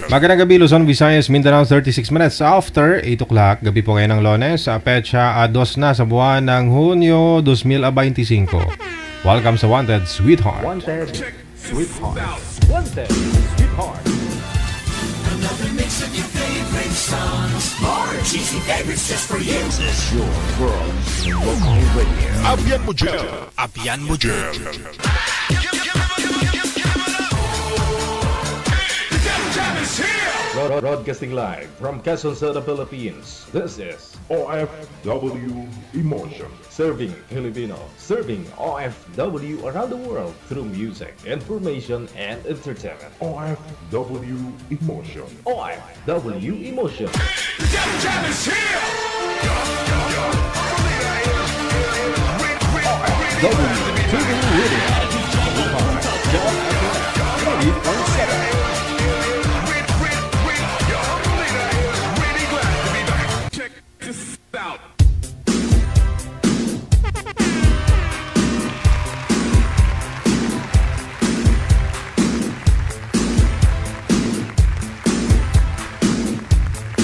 Magandang gabi, Luzon, Visayas, Mindanao, 36 minutes after 8 o'clock. Gabi po kayo ng Lunes, petsa 2 na sa buwan ng Hunyo 2025. Welcome sa Wanted Sweetheart. Wanted Sweetheart. Wanted Sweetheart. Another mix of your favorite songs. More cheesy favorites just for you. This is your world local radio. Abyan mo dyan. Abyan mo dyan. Broadcasting live from Quezon City, Philippines. This is OFW Emotion. Serving Filipino, serving OFW around the world through music, information, and entertainment. OFW Emotion. OFW Emotion. Jam is here. OFW TV Radio. Out.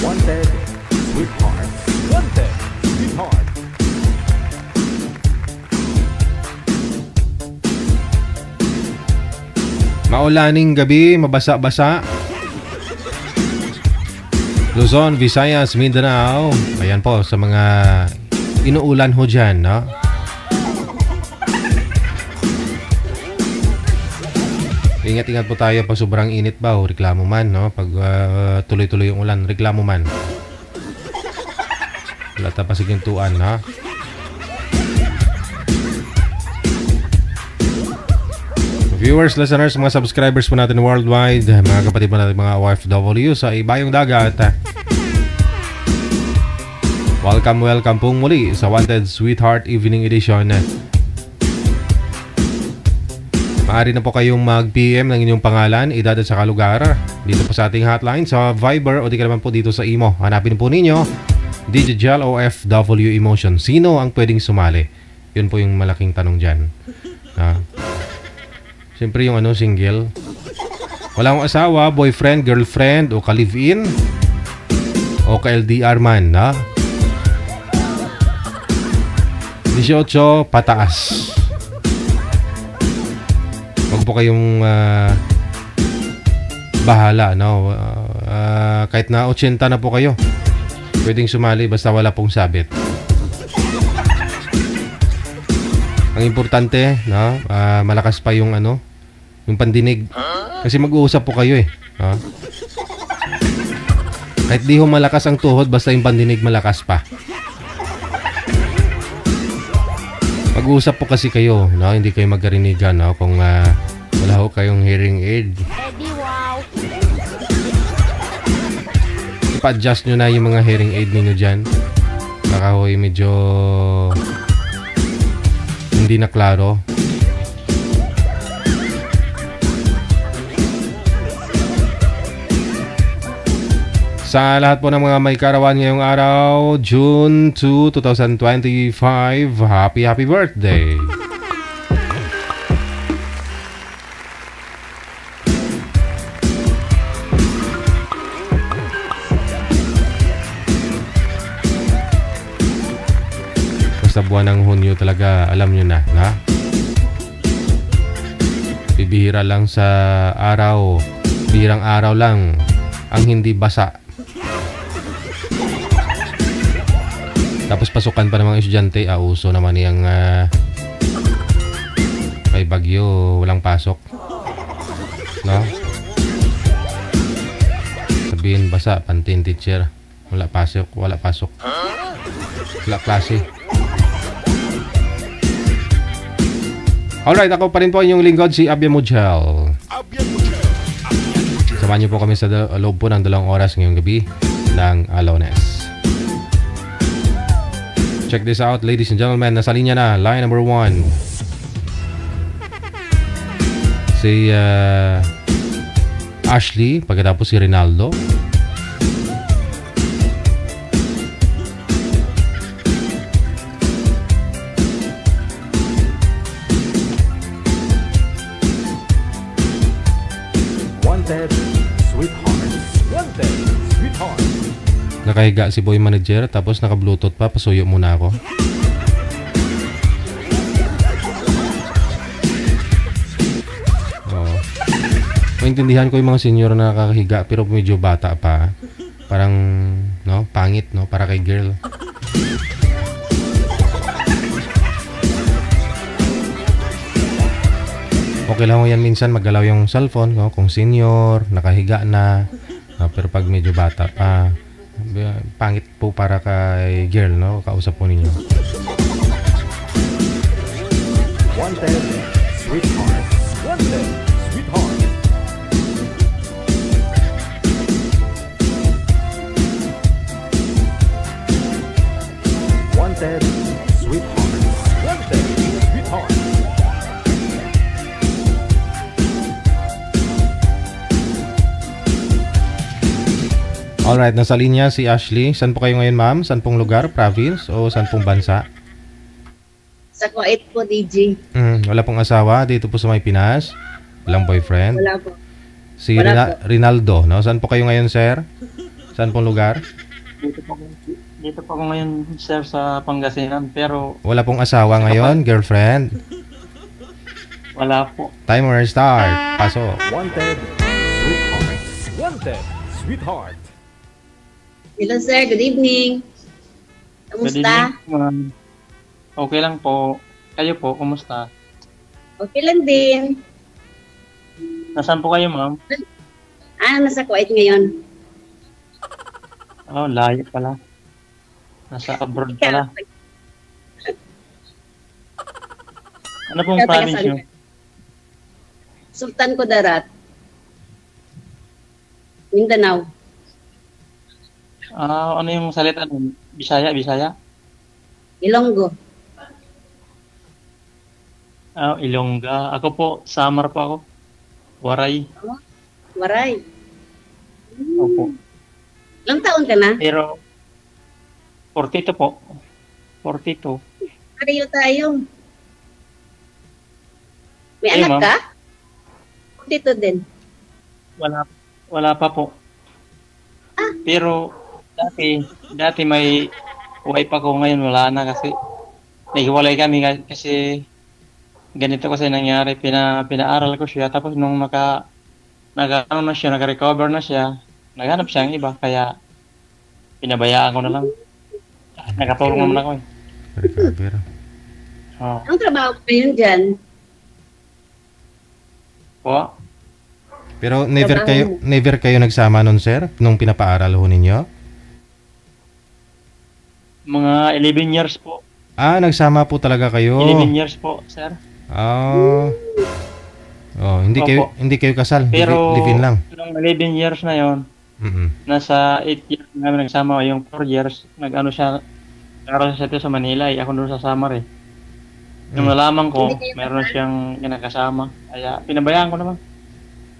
Wanted Sweetheart. Wanted Sweetheart. Maulaning gabi, mabasa-basa. Luzon, Visayas, Mindanao. Ayan po sa mga inuulan ho dyan, no? Ingat-ingat po tayo pag sobrang init ba o reklamo man, no? Pag tuloy-tuloy yung ulan, reklamo man. Wala tapos sigintuan, no? Viewers, listeners, mga subscribers po natin worldwide, mga kapatid po natin mga OFW sa ibayong dagat. Welcome pong muli sa Wanted Sweetheart Evening Edition. Maaari na po kayong mag-PM ng inyong pangalan, edad at saka lugar dito po sa ating hotline sa Viber o di ka naman po dito sa Imo. Hanapin po ninyo Digital OFW Emotion. Sino ang pwedeng sumali? Yun po yung malaking tanong dyan. Siyempre yung single. Wala akong asawa, boyfriend, girlfriend, o ka-live-in, o ka-LDR man, na? 18, pataas. Huwag po kayong bahala, no? Kahit na 80 na po kayo, pwedeng sumali basta wala pong sabit. Ang importante, no? Malakas pa yung yung pandinig. Kasi mag-uusap po kayo eh. No? Kahit di ho malakas ang tuhod, basta yung pandinig malakas pa. Mag-uusap po kasi kayo, no? Hindi kayo magkarinigan, no? Kung wala ho kayong hearing aid. Ipa-adjust nyo na yung mga hearing aid ninyo dyan. Baka ho medyo hindi na klaro. Sa lahat po ng mga may karawan ngayong araw, June 2, 2025, happy birthday! Sa buwan ng Hunyo talaga, alam nyo na, bibihira lang sa araw, bihirang araw lang ang hindi basa. Tapos pasukan pa ng mga estudyante, uso naman yung may bagyo, walang pasok, no? Sabihin basa, pantin teacher, wala pasok. Klase. Alright, ako pa rin po inyong lingkod, si Abia Mujel. Samahan niyo po kami sa loob po ng 2 oras ngayong gabi ng Alones. Check this out, ladies and gentlemen. Nasa linya na, line number 1. Si Ashley, pagkatapos si Rinaldo. Wanted, sweetheart. Wanted, sweetheart. Nakahiga si boy manager, tapos naka-bluetooth pa. Pasuyo muna ako. Maintindihan ko yung mga senior na nakakahiga pero medyo bata pa. Parang, no, pangit, no, para kay girl. Okay lang yan minsan maggalaw yung cellphone, no, kung senior, nakahiga na. No, pero pag medyo bata pa, pangit po para kay girl, no, kausap po ninyo. Wanted, sweetheart. Wanted, sweetheart. Wanted, sweetheart. Wanted, sweetheart. Alright, nasa linya si Ashley. Saan po kayo ngayon, ma'am? Saan pong lugar, province, o saan pong bansa? Sa Kuwait po, DJ. Wala pong asawa dito po sa may Pinas? Walang boyfriend? Wala po. Si Wala Rinaldo, no? Saan po kayo ngayon, sir? Saan pong lugar? Dito po ako ngayon, sir, sa Pangasinan, pero Wala pong asawa ngayon, girlfriend? wala po. Timer start. Pasok. Wanted, sweetheart. Wanted, sweetheart. Hello, sir. Good evening. Good Kamusta? evening, ma'am. Okay lang po. Kayo po, kumusta? Okay lang din. Nasaan po kayo, ma'am? Nasa Kuwait ngayon. Oh, layo pala. Nasa abroad pala. Ano pong Ikaw, taga province saan nyo? ka? Sultan Kudarat. Mindanao. Ano yung salita nun? Bisaya? Ilonggo. Ilongga. Ako po, Samar po ako. Waray. Waray. Opo. Ilang taon ka na? Pero, 42 po. 42. Pareho tayo. May Hey, anak ma'am. ka? Dito din. Wala pa po. Pero, dati may wife ako, ngayon wala na kasi naghiwalay kami kasi ganito kasi nangyari, pinaaral ko siya, tapos nung naka-recover na siya, naghanap siya ng iba, kaya pinabayaan ko na lang. Nakatulong naman ako eh. Recover. Oh. Anong trabaho mo ngayon dyan? Po, Pero Trabaho never kayo nagsama nun, sir? Nung pinapaaral ho ninyo? mga 11 years po. Nagsama po talaga kayo. 11 years po, sir. Hindi Opo. kayo kasal. Pero, Live-in lang. nung 11 years na yon, nasa 8 years namin nagsama, yung 4 years, nag-ano siya, nag-aral siya dito sa Manila eh. Ako doon sa Samar eh. Nung nalaman ko, meron siyang kinakasama. Kaya pinabayaan ko naman.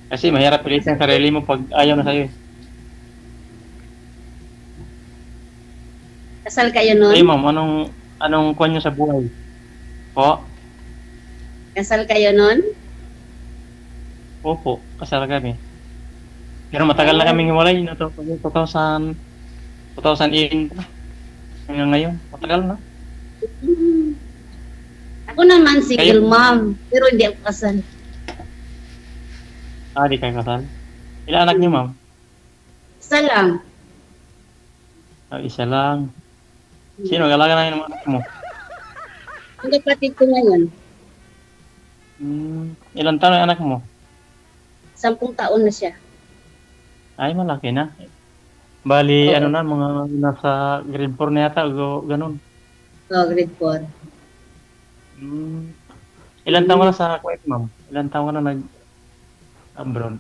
Kasi mahirap pilitin ang sarili mo pag ayaw na sa'yo eh. Kasal kayo nun? Hey ma'am, anong kwan nyo sa buhay? Po? Kasal kayo nun? Opo, kasal kami. Pero matagal na kaming hiwalay, 2018 pa. Hanggang ngayon, matagal na. Ako naman single Kayo? mom, pero hindi ako kasal. Di kayo kasal. Ilan anak niyo ma'am? Isa lang. Isa lang. Sino? Galaga na yung anak mo? Ang kapatid ko ngayon, Ilan taon yung anak mo? 10 taon na siya. Ay, malaki na. Bali, Oo. ano na, mga nasa grade 4 na yata, o ganun. Grade 4. Hmm. Ilan taon ka na sa Kuwait, ma'am? Ilan taon ka na nag-abroad?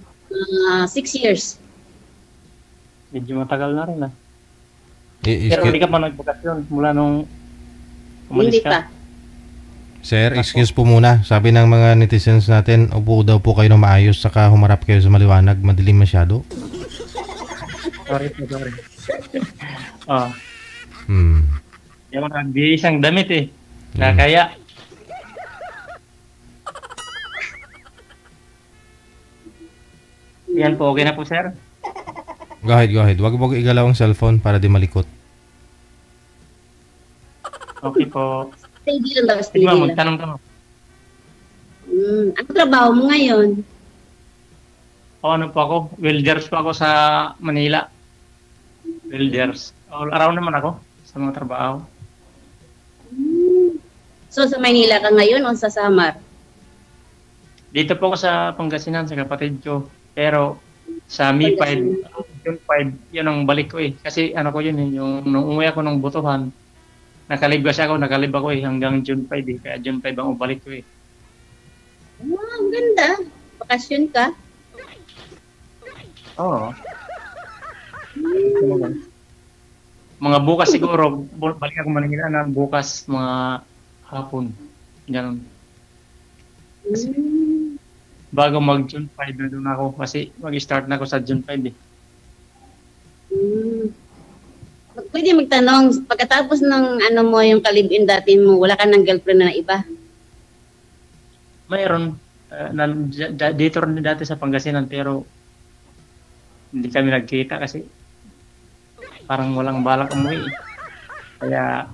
6 years. Medyo matagal na rin, ah. Eh, Pero hindi ka pa nagbakasyon mula nung Hindi umalis ka? pa. Sir, excuse po muna. Sabi ng mga netizens natin, upo daw po kayo na maayos saka humarap kayo sa maliwanag, madilim masyado. Sorry po, sorry. Oh, Hmm. yung isang damit eh. Na kaya, yan po, okay na po, sir. Go ahead, go ahead. Wag mo igalaw ang cellphone para di malikot. Okay po. Steady lang daw, Sige steady ma'am, lang. magtanong ka ma'am. Ano trabaho mo ngayon? O ano po ako, welders po ako sa Manila. Welders. All around naman ako sa mga trabaho. So, sa Maynila ka ngayon o sa Samar? Dito po ako sa Pangasinan, sa kapatid ko. Pero sa Mi 5, June 5, yun ang balik ko eh. Kasi ano ko yun eh, yung nung umuwi ako ng Butuhan, nakalib ako eh, hanggang June 5 eh. Kaya June 5 ang balik ko eh. Wow, ang ganda. Bakasyon ka? Oo. Mga bukas siguro, balik ako Manila na bukas, mga hapon. Ganun. Bago mag June 5 na doon ako kasi mag-start na ako sa June 5 eh. Pwede magtanong, pagkatapos ng ano mo, yung kalibin dati mo, wala ka ng girlfriend na iba? Mayroon dito rin dati sa Pangasinan pero hindi kami nagkita kasi parang walang balak umuwi. Kaya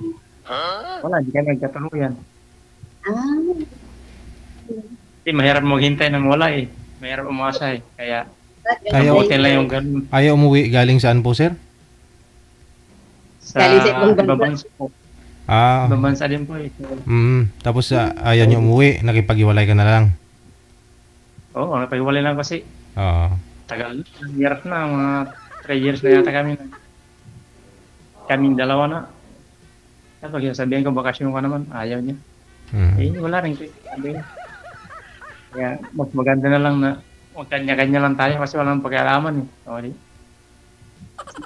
wala, hindi kami nagkatuluyan. Kasi mahirap maghintay ng wala eh. Mahirap umasa eh. Kaya Ayaw- hotel lang yung ganun. Ayaw umuwi galing saan po, sir? Sa Galing sa ibang bansa. ibang bansa po. Ah, Ibang bansa din po eh. So, tapos ayaw niyo umuwi, nakipag-iwalay ka na lang. oo, napag-iwalay lang kasi Oo. tagal. Hirap na, mga 3 years na yata kami. Kaming dalawa na. Tapos sabihin ko, bakasyon ka naman. Ayaw niya. Mm. Eh, wala rin. Sabi niya. Kaya, mas maganda na lang na magkanya-kanya lang tayo kasi walang pag-aalaman eh. Sorry.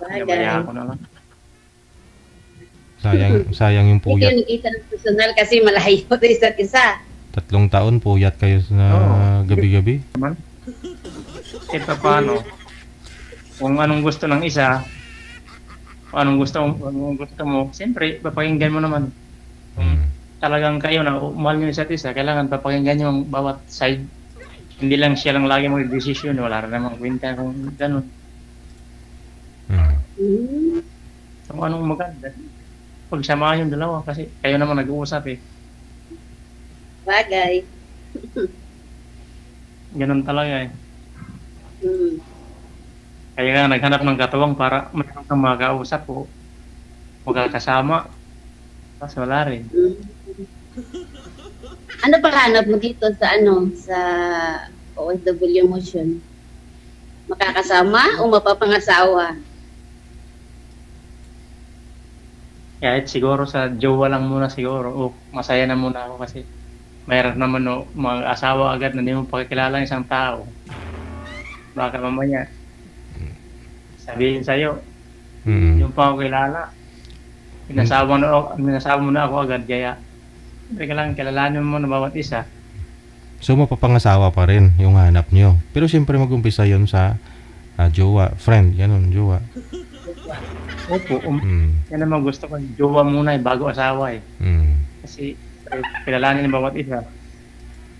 Nabaya ako na lang. Sayang yung Hindi kayo puyat. nakita ng personal kasi malayo sa isa't isa. 3 taon puyat kayo sa gabi-gabi. Kahit pa paano, kung anong gusto ng isa, kung anong gusto mo, siyempre, papakinggan mo naman. Mm. Talagang kayo na mahal nyo isa't isa, kailangan papakinggan nyo ang bawat side. Hindi lang siya lang lagi mag-desisyon, wala rin namang kwenta kung gano'n. Mm. Kung anong maganda, pagsamahan yung dalawa kasi kayo naman nag-uusap eh. Bagay. Ganun talaga eh. Mm. Kaya nga naghanap ng katuwang para mayroon kang makakausap o magkakasama. Tapos wala rin. Ano pa hanap mo dito sa sa OFW motion? Makakasama o mapapangasawa? Kahit siguro sa jowa lang muna siguro o masaya na muna ako kasi mayroon naman mag-asawa agad na hindi mo pakikilala ng isang tao. Baka mamaya sabihin sa'yo, yung pa ako kilala, minasawa mo na ako agad kaya kailangan kilalanin mo na bawat isa. So mapapangasawa pa rin yung hanap nyo. Pero siyempre mag-umpisa yun sa jowa, friend, ganun, jowa. Opo, yan naman gusto ko, jowa muna bago asawa eh. Kasi kilalanin ng bawat isa.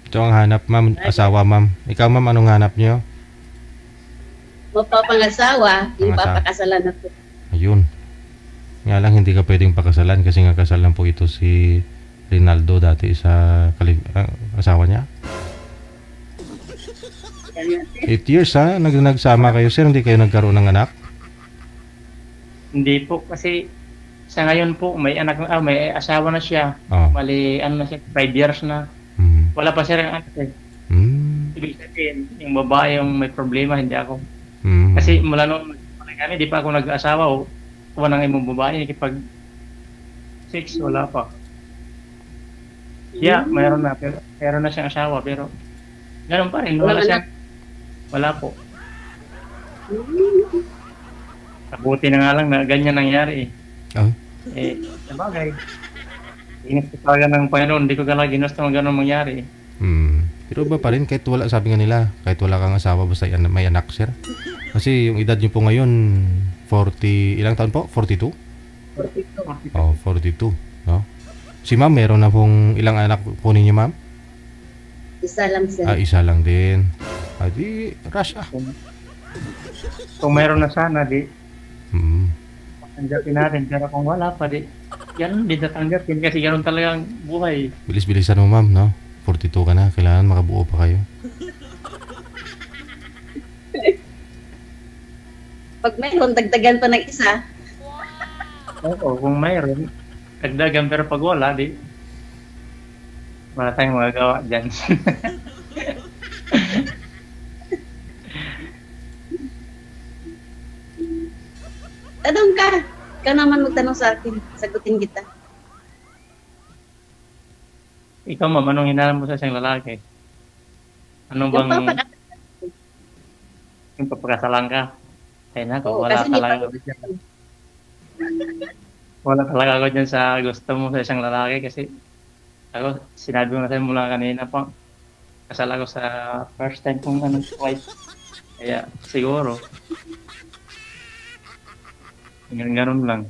Ito ang hanap, ma'am, asawa, ma'am. Ikaw, ma'am, anong hanap nyo? Mapapangasawa, yung Pangasawa. papakasalan na po. Ayun. Nga lang, hindi ka pwedeng pakasalan kasi nga kasal lang po ito si Rinaldo dati sa asawa niya. 8 years ha? Nagsama kayo, sir. Hindi kayo nagkaroon ng anak? Hindi po kasi sa ngayon po may may asawa na siya. Oh. Mali na siya, 5 years na. Wala pa siya ng anak eh. Ibig sabihin, yung babae yung may problema, hindi ako. Kasi mula noon Kami, di pa ako nag-asawa o wala nang imong babae. Kipag 6, wala pa. Siya, mayroon na. Pero meron na siyang asawa. Pero ganun pa rin. Wala Walang siya. Wala po. Kabuti na nga lang na ganyan nangyari eh. Oh. Sabagay. Ingat ko talaga ng Panginoon. Hindi ko talaga ginusto ng ganun mangyari eh. Pero ba pa rin, kahit wala, sabi nga nila, kahit wala kang asawa, basta may anak, sir. Kasi yung edad nyo po ngayon, 40, ilang taon po? 42? 42. Oh, 42. No? Si ma'am, meron na pong ilang anak po ninyo, ma'am? Isa lang, sir. Isa lang din. Di, rush ah. Kung meron na sana, di Hmm. tanggapin natin. Pero kung wala pa, di ganun din natanggapin kasi ganun talagang buhay. Bilis-bilisan mo, ma'am, no? 42 ka na, kailangan makabuo pa kayo. Pag mayroon, dagdagan pa ng isa. Oo, kung mayroon, dagdagan pero pag wala, di wala tayong magagawa dyan. Tanong ka. Ikaw naman magtanong sa akin. Sagutin kita. Ikaw, ma'am, anong hinahanap mo sa isang lalaki? Ano bang yung papakasalan ka? Ay nako, Oo, wala kasi hindi talaga pa- ako dyan. Wala talaga ako dyan sa gusto mo sa isang lalaki kasi ako, sinabi ko na sa'yo mula kanina po, kasal ako sa first time kong wife. Kaya siguro, ganun lang.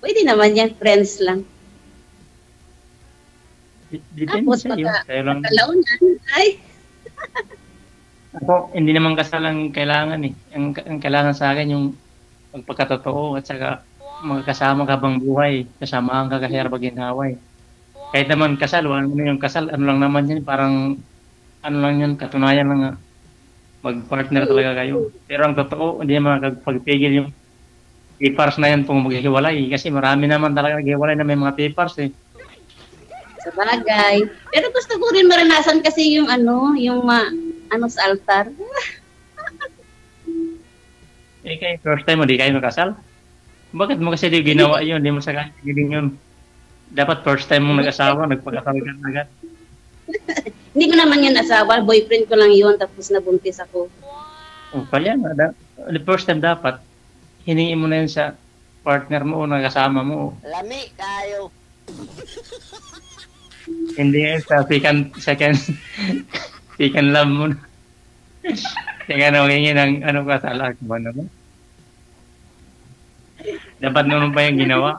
Pwede naman yan, friends lang. Depende Tapos sa iyo. Sa'yo lang. pagkalaunan, ay, Ako, hindi naman kasal ang kailangan eh. Ang kailangan sa akin yung magpagkatotoo at saka magkasama ka bang buhay. Kasamahan ka kasi habang ginhawa eh. Kahit naman kasal, ano yung kasal, ano lang naman yan, parang ano lang yan, katunayan lang nga. Mag-partner talaga kayo. Pero ang totoo, hindi naman makapagpigil yung papers na yan kung maghihiwalay. Kasi marami naman talaga naghihiwalay na may mga papers eh. sa bagay. Pero gusto ko rin maranasan kasi yung sa altar. Eh kayo, first time mo, di kayo nakasal? Bakit mo kasi di ginawa yun? Di mo sa kanya giling yun. Dapat first time mong nag-asawa, nagpagkasal ka na agad. Hindi ko naman yun asawa. Boyfriend ko lang yun. Tapos nabuntis ako. O kaya nga, the first time dapat, hiningi mo na yun sa partner mo o nakasama mo. Lami kayo. Hindi yun sa second love mo na. Kaya na humingi ng kasal mo naman. Dapat naman pa yung ginawa.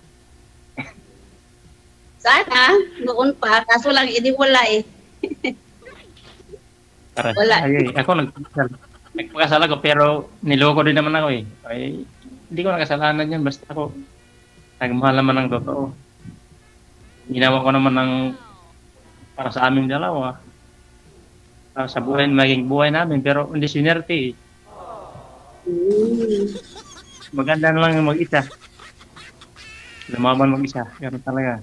Sana, noon pa. Kaso lang, hindi wala eh. Para, Wala. ako nagpakasal ako pero niloko din naman ako eh. Ay, hindi ko nakasalanan yan. Basta ako nagmahal naman ng totoo. Ginawa ko naman ng para sa aming dalawa. Para sa buhay, maging buhay namin. Pero hindi sinerte eh. Maganda na lang yung mag-isa. Lumaban mag-isa. Ganun talaga.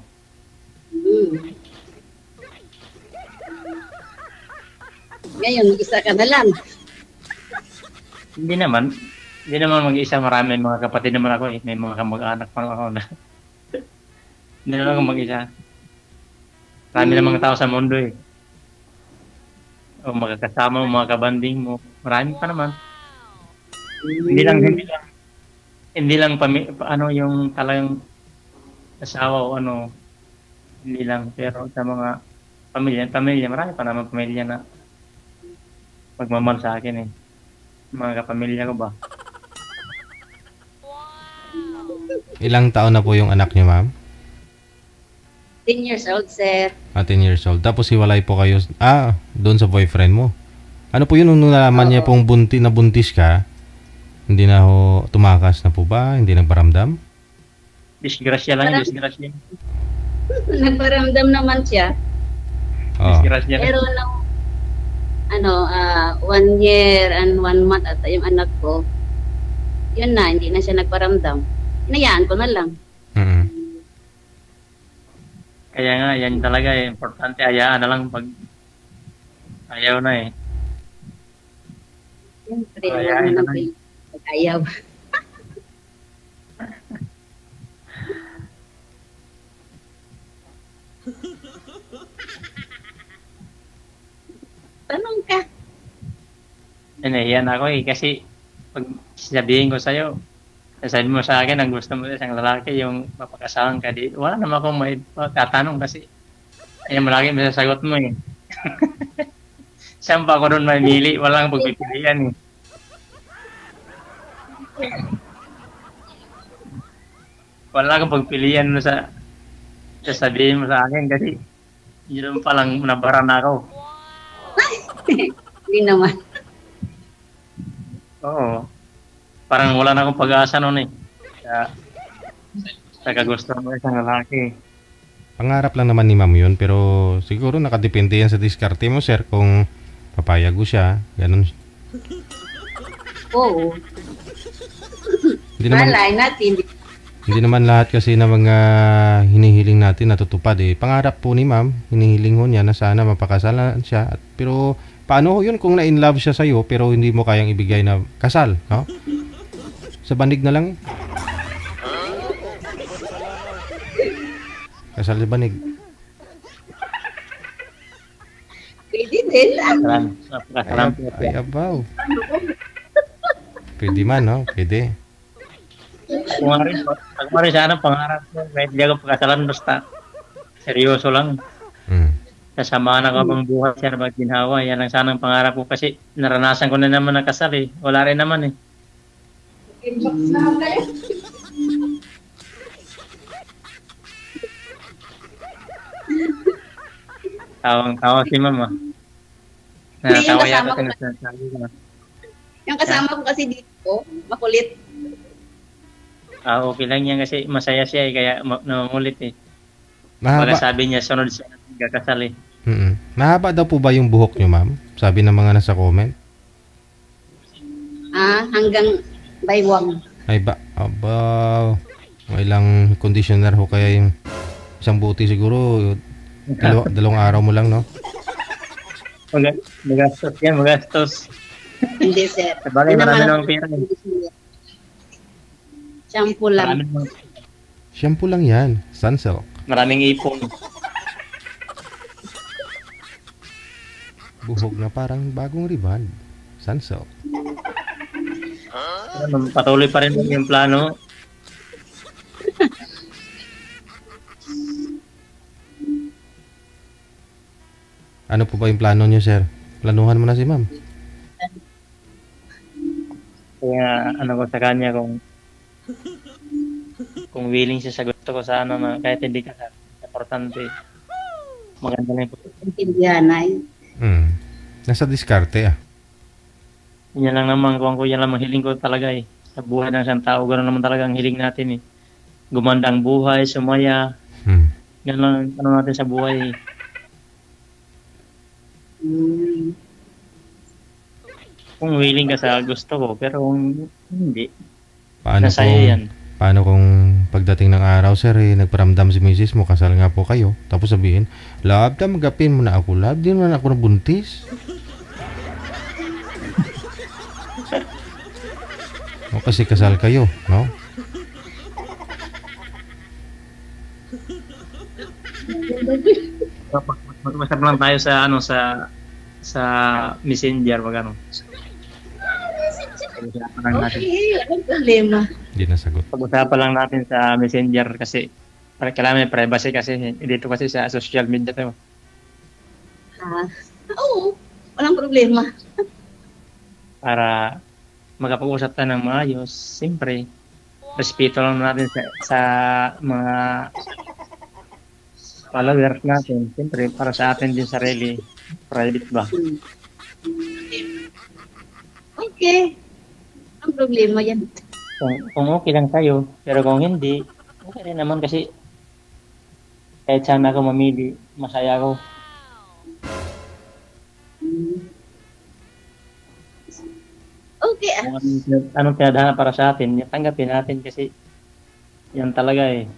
Ngayon, isa ka na lang. Hindi naman mag-isa. Marami mga kapatid naman ako eh. May mga kamag-anak pa ako na. Hindi naman ako mag-isa. Marami na mga tao sa mundo eh. O magkakasama mo, mga kabanding mo. Marami pa naman. Hindi lang yung talagang asawa o hindi lang. Pero sa mga pamilya, marami pa naman pamilya na magmamahal sa akin eh. Mga kapamilya ko ba? Ilang taon na po yung anak niyo, ma'am? 10 years old, sir. 10 years old. Tapos hiwalay po kayo, doon sa boyfriend mo. Ano po yun, nung nalaman niya pong buntis ka, hindi na ho tumakas na po ba? Hindi nagparamdam? Disgrasya lang yun, disgrasya. Nagparamdam naman siya. Oo. Disgrasya lang. Pero nung 1 year and 1 month at yung anak ko, yun na, hindi na siya nagparamdam. Hinayaan ko na lang. Mm-mm. Kaya nga, yan talaga eh. Importante, hayaan na lang pag ayaw na eh. Siyempre, Ayaw naman naman. pag-ayaw. Tanong ka. Yan ako eh, kasi pag sabihin ko sa'yo, sabi mo sa akin, ang gusto mo sa isang lalaki, yung mapakasalan ka di, wala naman akong may tatanong kasi ayun mo lagi masasagot mo eh. Saan pa ako doon mamili? Walang pagpipilian eh. Wala akong pagpilian mo sa sasabihin mo sa akin kasi yun palang nabara na ako. Hindi naman. Oo. Parang wala na akong pag-asa noon eh. Sa kagustuhan mo isang lalaki. Pangarap lang naman ni ma'am yun, pero siguro nakadepende yan sa diskarte mo, sir, kung papayag ko siya, ganun. Oo. Hindi naman, Malay natin. hindi naman lahat kasi na mga hinihiling natin natutupad eh. Pangarap po ni ma'am, hinihiling ho niya na sana mapakasalan siya. Pero paano ho yun kung na-in love siya sa'yo pero hindi mo kayang ibigay na kasal, no? Sa banig na lang. Kasal sa banig. Pwede din. Napakasalan po. Ay, abaw. Pwede man, no? Pwede. Pag mari sana pangarap ko, kahit di ako pagkasalan, basta seryoso lang. Mm. Kasama na ko bang buhay siya na magginhawa. Yan ang sanang pangarap ko kasi naranasan ko na naman ng kasal eh. Wala rin naman eh. Tawang-tawa si mama. Natawa Yung yata kasama ko- sa sinasabi ko. Yung kasama ko kasi dito, makulit. Okay lang yan kasi masaya siya eh, kaya nangungulit eh. Mahaba, Baga sabi niya, sunod siya nagkakasal eh. mahaba daw po ba yung buhok niyo, ma'am? Sabi ng mga nasa comment. Hanggang baywang. Ay ba, abaw. May ilang conditioner ho kaya yung isang buti siguro. Dalawang araw mo lang, no? Magastos yan, magastos. Hindi, sir. Sabagay, Yun marami naman namang ang- pera eh. Shampoo lang. Shampoo lang yan. Sunsilk. Maraming ipon. Buhok na parang bagong ribbon. Sunsilk. Patuloy pa rin yung plano. Ano po ba yung plano niyo, sir? Planuhan mo na si ma'am. Kaya ano ko sa kanya kung willing siya sa gusto ko sa ano na kahit hindi ka importante. Maganda lang po. Intindihan ay. Nasa diskarte, ah. Yan lang naman kung yan lang ang hiling ko talaga eh. Sa buhay ng isang tao, gano'n naman talaga ang hiling natin eh. Gumanda ang buhay, sumaya. Yan lang ano natin sa buhay eh. Kung willing ka sa gusto ko, pero kung hindi, nasa iyo yan. Paano kung pagdating ng araw, sir, nagparamdam si misis mo, kasal nga po kayo, tapos sabihin, love, damagapin mo na ako, love, di naman ako nabuntis. O kasi kasal kayo, no? Mag-usap lang tayo sa ano sa Messenger wag ano. Pag-usapan lang natin. Okay, walang problema. Hindi nasagot. Pag-usapan lang natin sa Messenger kasi para kailangan may privacy kasi dito kasi sa social media to. Oo, walang problema. Para makapag-usap tayo ng maayos, siyempre respeto lang natin sa mga followers natin. Siyempre para sa atin din sarili, private ba? Okay. Ang problema yan. Kung okay lang tayo, pero kung hindi, okay rin naman kasi kahit saan ako mamili, masaya ako. Okay Kung anong pinadhana para sa atin, tanggapin natin kasi yan talaga eh.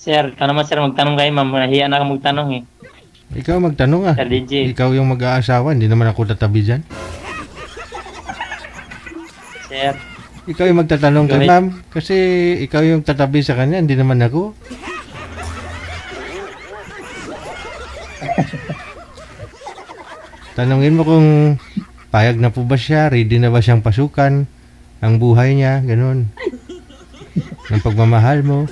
Sir, ikaw naman sir, magtanong kayo ma'am. Nahiya na ako magtanong eh. Ikaw magtanong ah. Sir DJ. Ikaw yung mag-aasawa, hindi naman ako tatabi dyan. Sir, Ikaw yung magtatanong kay Right. ma'am. Kasi ikaw yung tatabi sa kanya, hindi naman ako. Tanungin mo kung payag na po ba siya, ready na ba siyang pasukan ang buhay niya, ganun. Ang pagmamahal mo.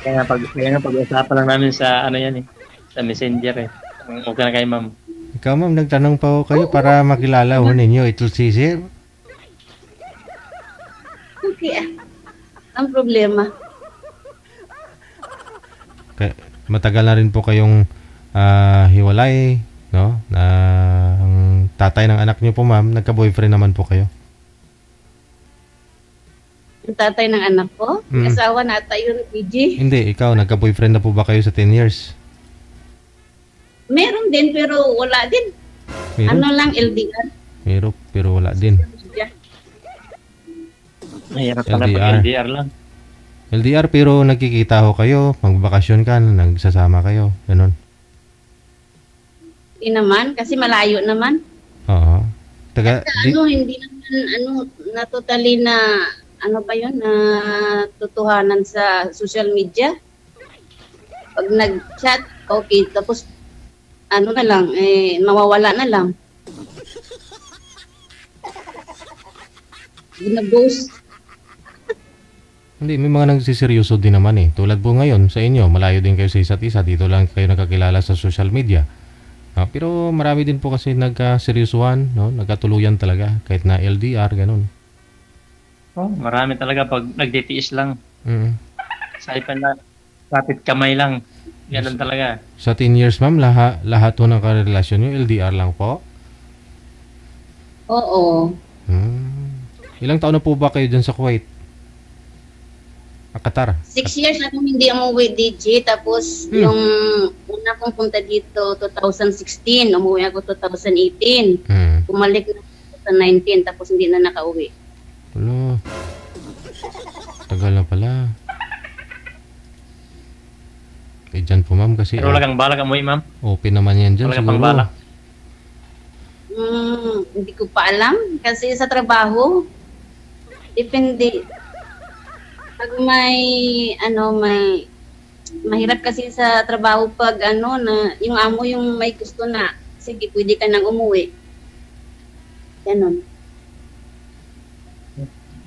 kaya nga pag-usapan lang namin sa ano yan eh. Sa messenger eh. Okay na kayo ma'am. Ikaw ma'am, nagtanong pa ako kayo para makilala ho ninyo. Ito si Sir. Okay. Ang problema. Matagal na rin po kayong hiwalay, no? Ang tatay ng anak niyo po ma'am, nagka-boyfriend naman po kayo. Yung tatay ng anak ko, asawa na ata yun, PG. Hindi, ikaw, nagka-boyfriend na po ba kayo sa 10 years? Meron din, pero wala din. Meron, Ano lang, LDR. meron, pero wala din. Mahirap pala LDR. pag LDR lang. LDR pero nagkikita ho kayo, magbakasyon ka, nagsasama kayo, ganun. Hindi naman, kasi malayo naman. Oo. Hindi naman, na totally na, ano ba yun, na totohanan sa social media. Pag nag-chat, okay, tapos, ano na lang, mawawala na lang. Gina-ghost. Hindi, may mga nagsiseryoso din naman eh. Tulad po ngayon sa inyo, malayo din kayo sa isa't isa. Dito lang kayo nakakilala sa social media. Pero marami din po kasi nagkaseryosohan, no? Nagkatuluyan talaga, kahit na LDR, ganun. Oh, marami talaga pag nagtitiis lang. Sa ipan na kapit kamay lang. Ganun talaga. Sa 10 years, ma'am, lahat po ng karelasyon nyo, LDR lang po? Oo. Ilang taon na po ba kayo dyan sa Kuwait? Qatar? 6 years akong hindi umuwi, DJ. Tapos, yung una kong punta dito, 2016. Umuwi ako 2018. Pumalik na 2019. Tapos, hindi na nakauwi. Wala. Tagal na pala. Dyan po, ma'am, kasi Pero wala kang balak umuwi, ma'am? open naman yan dyan. Wala kang siguro. pang balak? Hindi ko pa alam. Kasi sa trabaho, depende. Pag may mahirap kasi sa trabaho pag na yung amo yung may gusto na, sige, pwede ka nang umuwi. Ganon.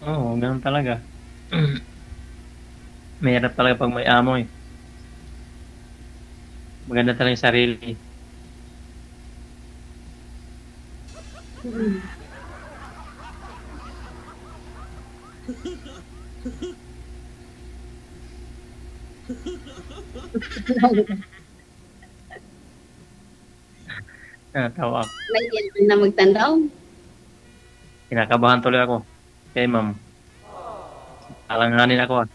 Oo, ganun talaga. Mahirap talaga pag may amo eh. Maganda talaga yung sarili. Tawa ako. Nagyan na magtandaw. Kinakabahan tuloy ako. Okay, ma'am. Alanganin ako ah.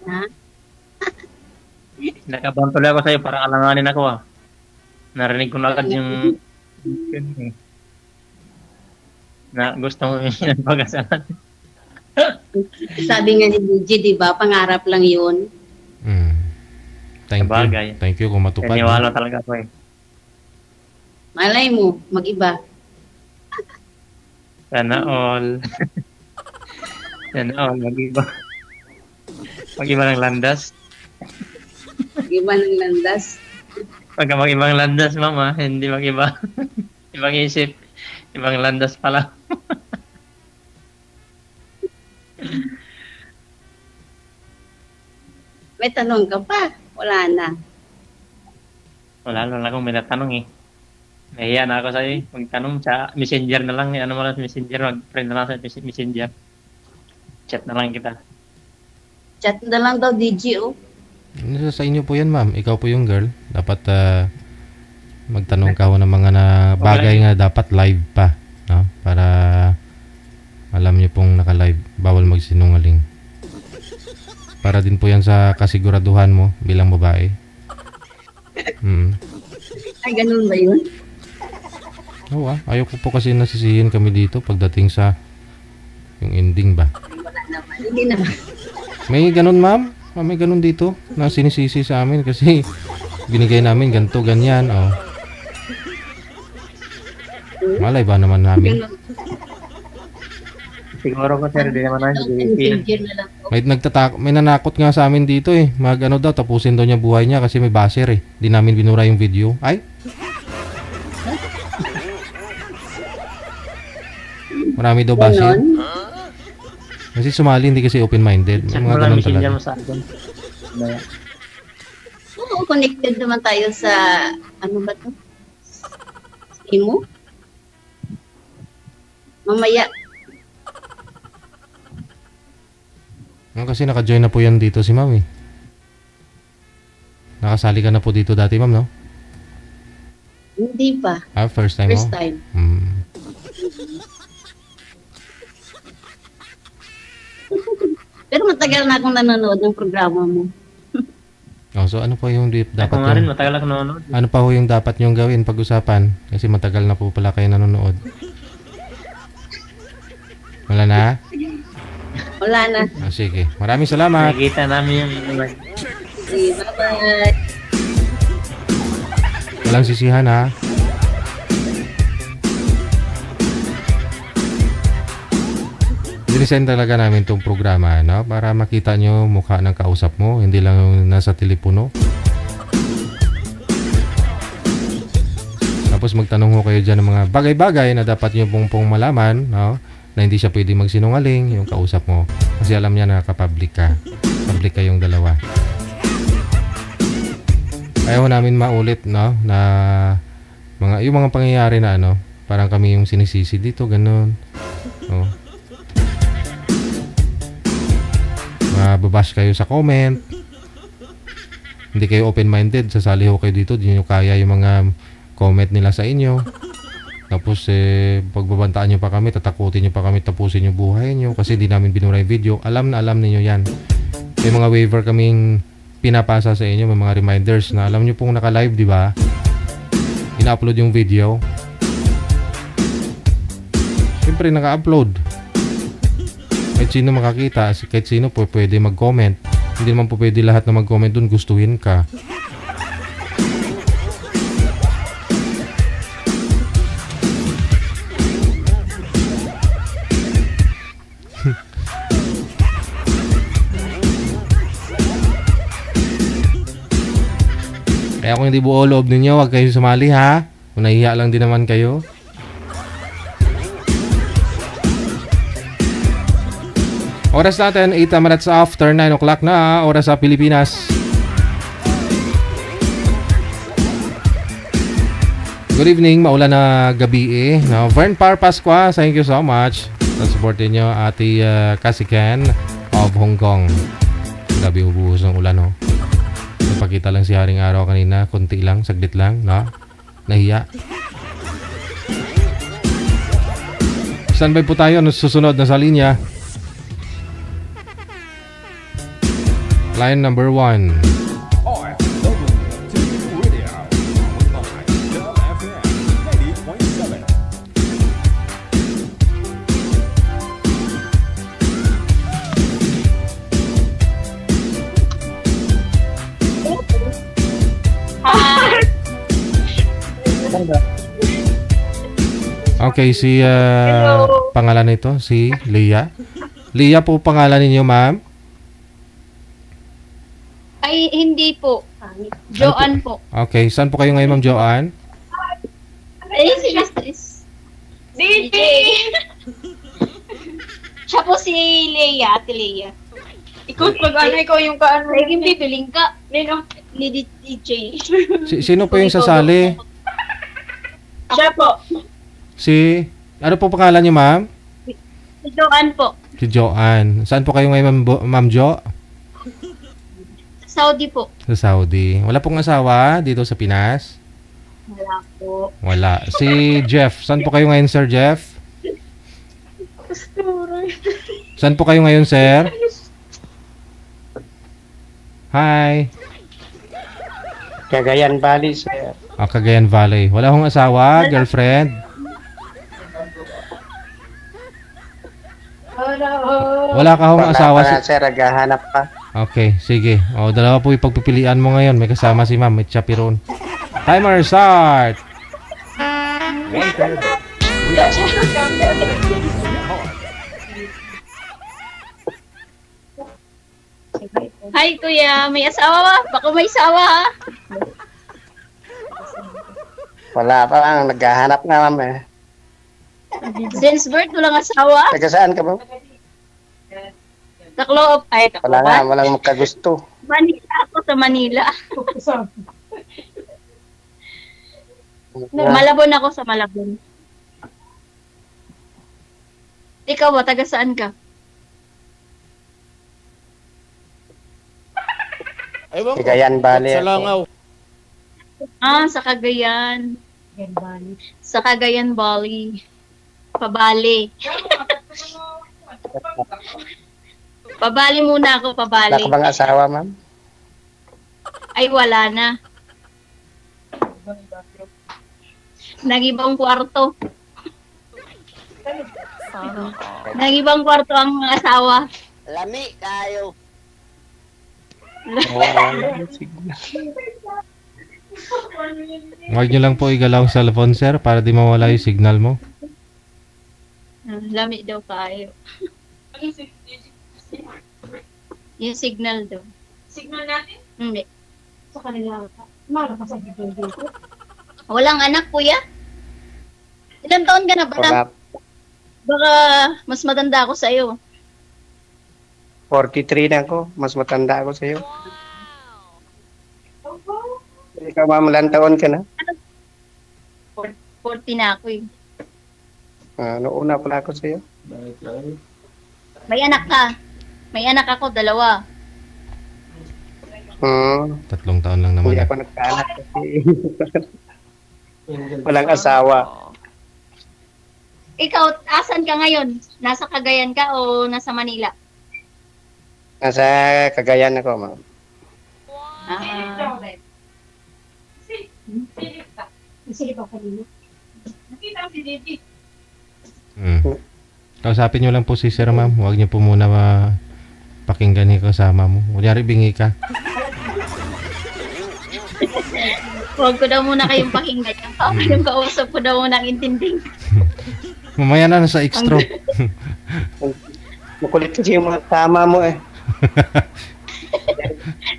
Ha? Kinakabahan tuloy ako sa'yo para alanganin ako ah. Narinig ko na agad yung na gusto mo yung pag-asalan. Sabi nga ni DJ, di ba? Pangarap lang yun. Thank Sabagay. you. Thank you kung matupad. Kaniwala talaga ako eh. Malay mo, mag-iba. Sana all. Sana all. Mag-iba. Mag-iba ng landas. Mag-iba ng landas. Pagka mag-ibang landas, mama, hindi mag-iba. Ibang isip. Ibang landas pala. May tanong ka pa? Wala na. Wala lang akong may natanong eh. Nahiya na ako sa'yo eh. Magtanong sa messenger na lang. Ano mo lang sa messenger. Mag-friend na lang sa messenger. Chat na lang kita. Chat na lang daw, DJ, oh. Sa inyo po yan, ma'am. Ikaw po yung girl. Dapat magtanong ka ho ng mga na bagay nga dapat live pa. No? Para alam niyo pong naka-live. Bawal magsinungaling. Para din po yan sa kasiguraduhan mo bilang babae. Ay, ganun ba yun? Oo ayaw ko po kasi nasisihin kami dito pagdating sa yung ending ba. Wala naman. Hindi naman. May ganun, ma'am? May ganun dito na sinisisi sa amin kasi binigay namin ganito, ganyan. Oh. Malay ba naman namin? Ganun. Siguro ko sir, di naman na Messenger na lang po. May nanakot nga sa amin dito eh. Mag-ano daw, tapusin daw niya buhay niya kasi may basher eh. Di namin binura yung video. Ay? Marami daw basher. Ganon. Kasi sumali, hindi kasi open-minded. May Check mga mo lang ganun messenger talaga. mo sa akin. Oo, connected naman tayo sa, ano ba to? Imo? Mamaya. Kasi naka-join na po yan dito si ma'am eh. Nakasali ka na po dito dati ma'am, no? Hindi pa. First time First mo? time. Pero matagal na akong nanonood ng programa mo. Oh, so ano po yung dapat Ako nga rin, yung, matagal ako nanonood. ano pa ho yung dapat nyong gawin pag-usapan? Kasi matagal na po pala kayo nanonood. Wala na? Wala na. Sige. Maraming salamat. Nakikita namin yung Okay, bye-bye. Walang sisihan ha. Dinisign talaga namin itong programa, no? Para makita nyo mukha ng kausap mo, hindi lang yung nasa telepono. Tapos magtanong ko kayo dyan ng mga bagay-bagay na dapat nyo pong malaman, no? Na hindi siya pwede magsinungaling yung kausap mo. Kasi alam niya na nakapublic ka. Public kayong dalawa. Ayaw namin maulit, no? Na yung mga pangyayari na ano, parang kami yung sinisisi dito, ganun. No? Mababash kayo sa comment. Hindi kayo open-minded, sasali ho kayo dito, di nyo kaya yung mga comment nila sa inyo. Tapos pagbabantaan nyo pa kami, tatakutin nyo pa kami, tapusin yung buhay nyo kasi di namin binura yung video. Alam na alam niyo yan. May mga waiver kaming pinapasa sa inyo, may mga reminders na alam nyo pong naka-live, di ba? Ina-upload yung video. Siyempre naka-upload. Kahit sino makakita, kahit sino po pwede mag-comment. Hindi naman po pwede lahat na mag-comment dun gustuhin ka. Kaya kung hindi buo loob ninyo, huwag kayo sumali ha. Kung nahihiya lang din naman kayo. Oras natin, 8 minutes after 9 o'clock na, oras sa Pilipinas. Good evening, maulan na gabi eh. No? Vern Par Pasqua, thank you so much. Sa supportin nyo, Ate Kasikan of Hong Kong. Gabi ubuhos ng ulan, no? Napakita lang si Haring Araw kanina, konti lang, saglit lang, no? Nahiya. Standby po tayo, susunod na sa linya. Line number 1. OFW Radio by Dub FM 90.7. Okay, si pangalan nito, si Leah. Leah po pangalan ninyo, ma'am? Ay, hindi po. Joanne po. Okay, saan po kayo ngayon, Ma'am Joanne? Ay, si Mistress. DJ! Siya po si Leia, Ate Leia. Ikaw, pag-ano, ikaw yung kaano. Naging bibiling ka. Ni DJ. Sino po yung sasali? Siya po. Ano po pangalan niyo, ma'am? Si Joanne po. Si Joanne. Saan po kayo ngayon, Ma'am Jo? Saudi po. Sa Saudi. Wala pong asawa dito sa Pinas? Wala po. Wala. Si Jeff. Saan po kayo ngayon, Sir Jeff? Saan po kayo ngayon, sir? Hi. Cagayan Valley, sir. Cagayan Valley. Wala hong asawa, girlfriend? Wala Wala ka hong asawa Wala pa, sir. Naghahanap pa. Okay, sige. O, dalawa po yung pagpipilian mo ngayon. May kasama si ma'am, may chaperon. Timer start! Hi, kuya. May asawa ba? Baka may asawa, ha? Wala pa lang. Naghahanap nga, ma'am eh. Since birth, walang asawa. Taga saan ka ba? Takloob. Ay, Wala nga. Tacloban. Walang magkagusto. Manila ako sa Manila. Malabon ako sa Malabon. Ikaw ba? Taga saan ka? Cagayan Valley. Ah, sa Cagayan. Sa Cagayan Valley. Pabali. Pabali muna ako, Wala pabali. ka bang asawa, ma'am? Ay, wala na. Nag-ibang kwarto. Nag-ibang kwarto ang asawa. Lami kayo. Huwag nyo lang po igalaw ang cellphone, sir, para di mawala yung signal mo. Lami daw kayo. Yung signal daw. Signal natin? Hindi. Sa kanila. Mara pa sa dito. Walang anak, kuya? Ilang taon ka na ba? Wala. Baka mas matanda ako sa'yo. 43 na ako. Mas matanda ako sa'yo. Ikaw, ma'am, ilang taon ka na? 40 na ako eh. Noong una pala ako sa'yo. May anak ka. May anak ako, 2. 3 taon lang naman. Hindi ako nagkaanak kasi walang asawa. Ikaw, asan ka ngayon? Nasa Cagayan ka o nasa Manila? Nasa Cagayan ako, ma'am. Isilip ako nila. Nakita ang siniti. Kausapin nyo lang po si sir, ma'am. Huwag nyo po muna pakinggan yung kasama mo. Kunyari, bingi ka. Huwag ko daw muna kayong pakinggan. Yung kausap ko daw muna ang intinding. Mamaya na nasa extra. Makulit kasi yung mga tama mo eh.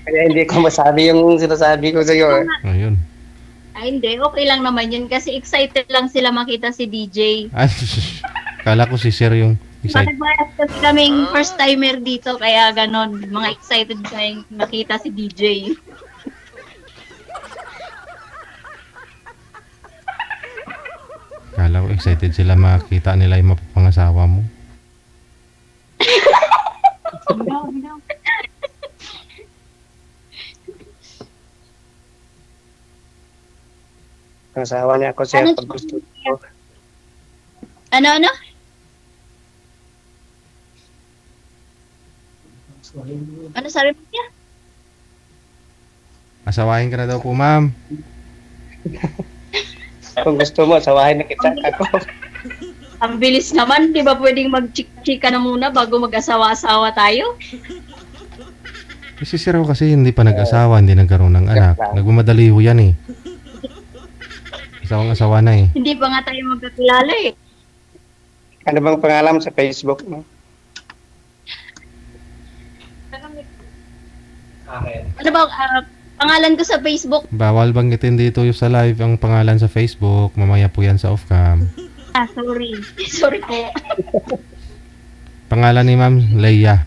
Kaya hindi ko masabi yung sinasabi ko sa'yo eh. Ayun. Ay, hindi. Okay lang naman yun. Kasi excited lang sila makita si DJ. Ay, kala ko si sir yung excited. Nagbayas kasi kaming first timer dito. Kaya ganon. Mga excited kayong makita si DJ. Kala ko excited sila makita nila yung mapapangasawa mo. Nasawa niya ako sir pag gusto ko. Ano? Ano sabi mo niya? Asawahin ka na daw po, ma'am. Kung gusto mo, asawahin na kita ako. Ang bilis naman. Di ba pwedeng mag-chika na muna bago mag-asawa-asawa tayo? Si sir ko kasi hindi pa nag-asawa, hindi nagkaroon ng anak. Nagmamadali ho yan eh. Isang asawa na eh. Hindi pa nga tayo magkakilala eh. Ano bang pangalan sa Facebook mo? Ano ba, pangalan ko sa Facebook? Bawal banggitin dito yung sa live ang pangalan sa Facebook. Mamaya po yan sa off-cam. Sorry. Sorry po. Pangalan ni Ma'am Leia.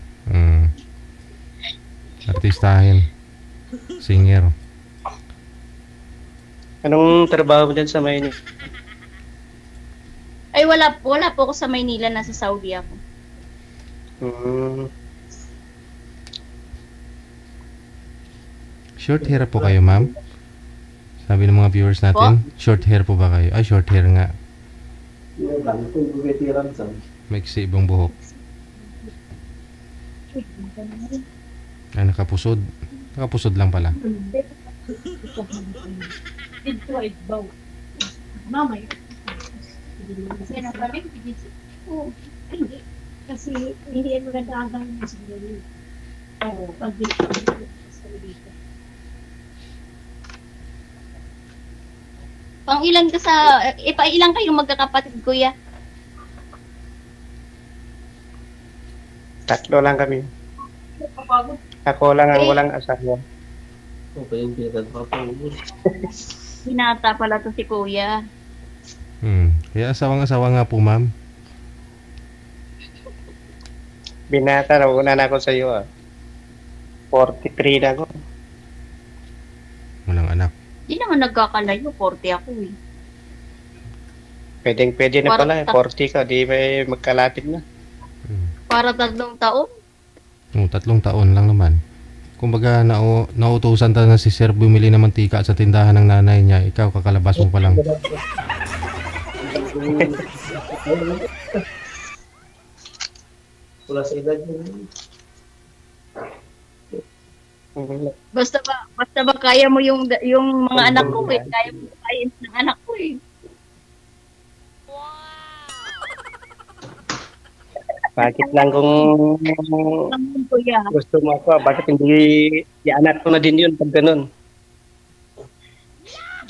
Artistahin. Singer. Anong trabaho mo dyan sa Maynila? Ay, wala po ako sa Maynila. Nasa Saudi ako. Short hair po kayo, ma'am? Sabi ng mga viewers natin, short hair po ba kayo? Ay, short hair nga. Maiksi ibang buhok. Ay, nakapusod. Nakapusod lang pala. Kasi hindi yan maganda ang gawin sa ganyan. Oo, pag dito sa dito. Pang ilan ka sa, ilang kayong magkakapatid, kuya? 3 lang kami. Kapagod. Ako lang ang Eh. walang asawa. Binata pala to si kuya. Kaya asawang-asawa nga po, ma'am. Binata na una na ako sa iyo. 43 na ako. Walang anak. Di naman nagkakalayo, 40 ako eh. Pwede na Parang pala. 40 ka, di ba magkalapit na. Para 3 taon. 3 taon lang naman. Kumbaga, nautusan ta na si Sir bumili ng mantika sa tindahan ng nanay niya. Ikaw, kakalabas mo pa lang. Wala sa edad yun. Basta ba kaya mo yung mga anak ko eh. Kaya mo kain ng anak ko eh. Bakit lang kung Naman, kuya. gusto mo ako, bakit hindi anak ko na din yun pag ganun?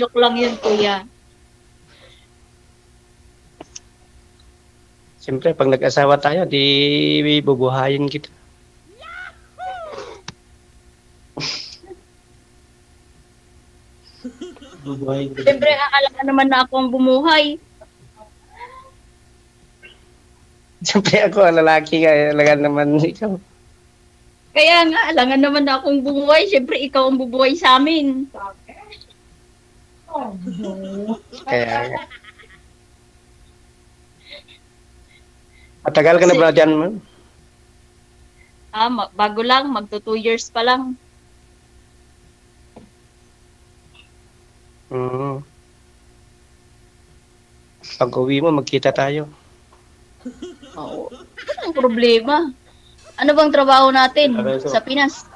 Joke lang yun, kuya. Siyempre, pag nag-asawa tayo, di bubuhayin kita. Siyempre, akala ka naman na ako ang bumuhay. Siyempre ako, lalaki ka, talaga naman ikaw. Kaya nga, alangan naman na akong bumuhay. Siyempre, ikaw ang bubuhay sa amin. Kaya, matagal ka na ba dyan, ma'am? Bago lang, magto 2 years pa lang. Pag uwi mo, magkita tayo. Oo. Ano ang problema? Ano bang trabaho natin sa Pinas?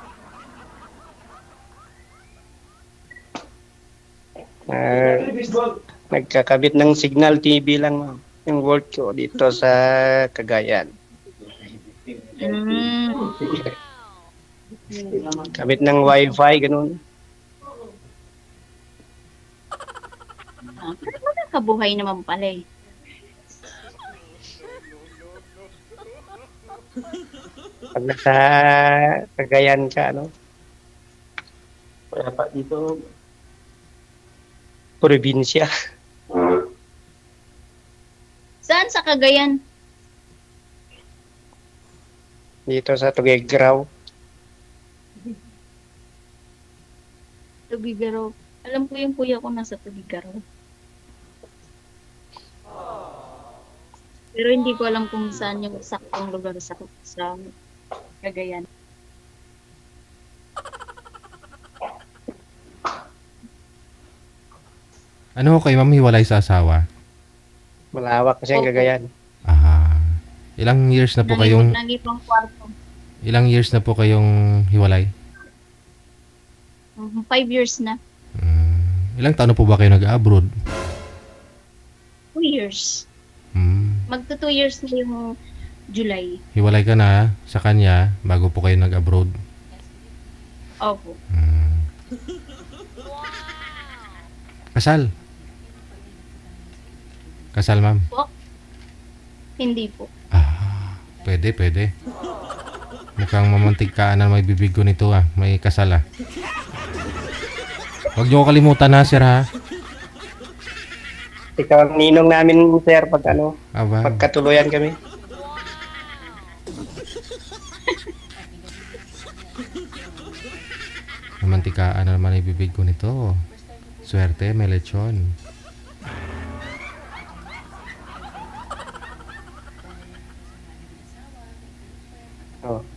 Nagkakabit ng Signal TV lang, ma'am. Yung work ko dito sa Cagayan. Kabit ng wifi, ganun. Pero magkakabuhay naman pala eh. Pag nasa Cagayan ka, ano? Kaya pa dito, Probinsya. Saan sa Cagayan? Dito sa Tuguegarao. Tubigaraw. Alam ko yung kuya ko nasa Tubigaraw. Pero hindi ko alam kung saan yung saktong lugar sa Cagayan. Ano ho kayo, ma'am, hiwalay sa asawa? Malawak kasi ang Cagayan. Ilang years na po kayong Nangipang kwarto. ilang years na po kayong hiwalay? 5 years na. Ilang taon na po ba kayo nag-abroad? 2 years. Magto 2 years na yung July. Hiwalay ka na sa kanya bago po kayo nag-abroad? Opo. Kasal? Kasal, ma'am? Po? Hindi po. Pwede. Mukhang mamantigkaan na may bibig ko nito May kasal Huwag niyo ko kalimutan sir Ikaw ang ninong namin, sir, pag pagkatuluyan kami. Mamantikaan na naman ay bibig ko nito. Swerte, may lechon.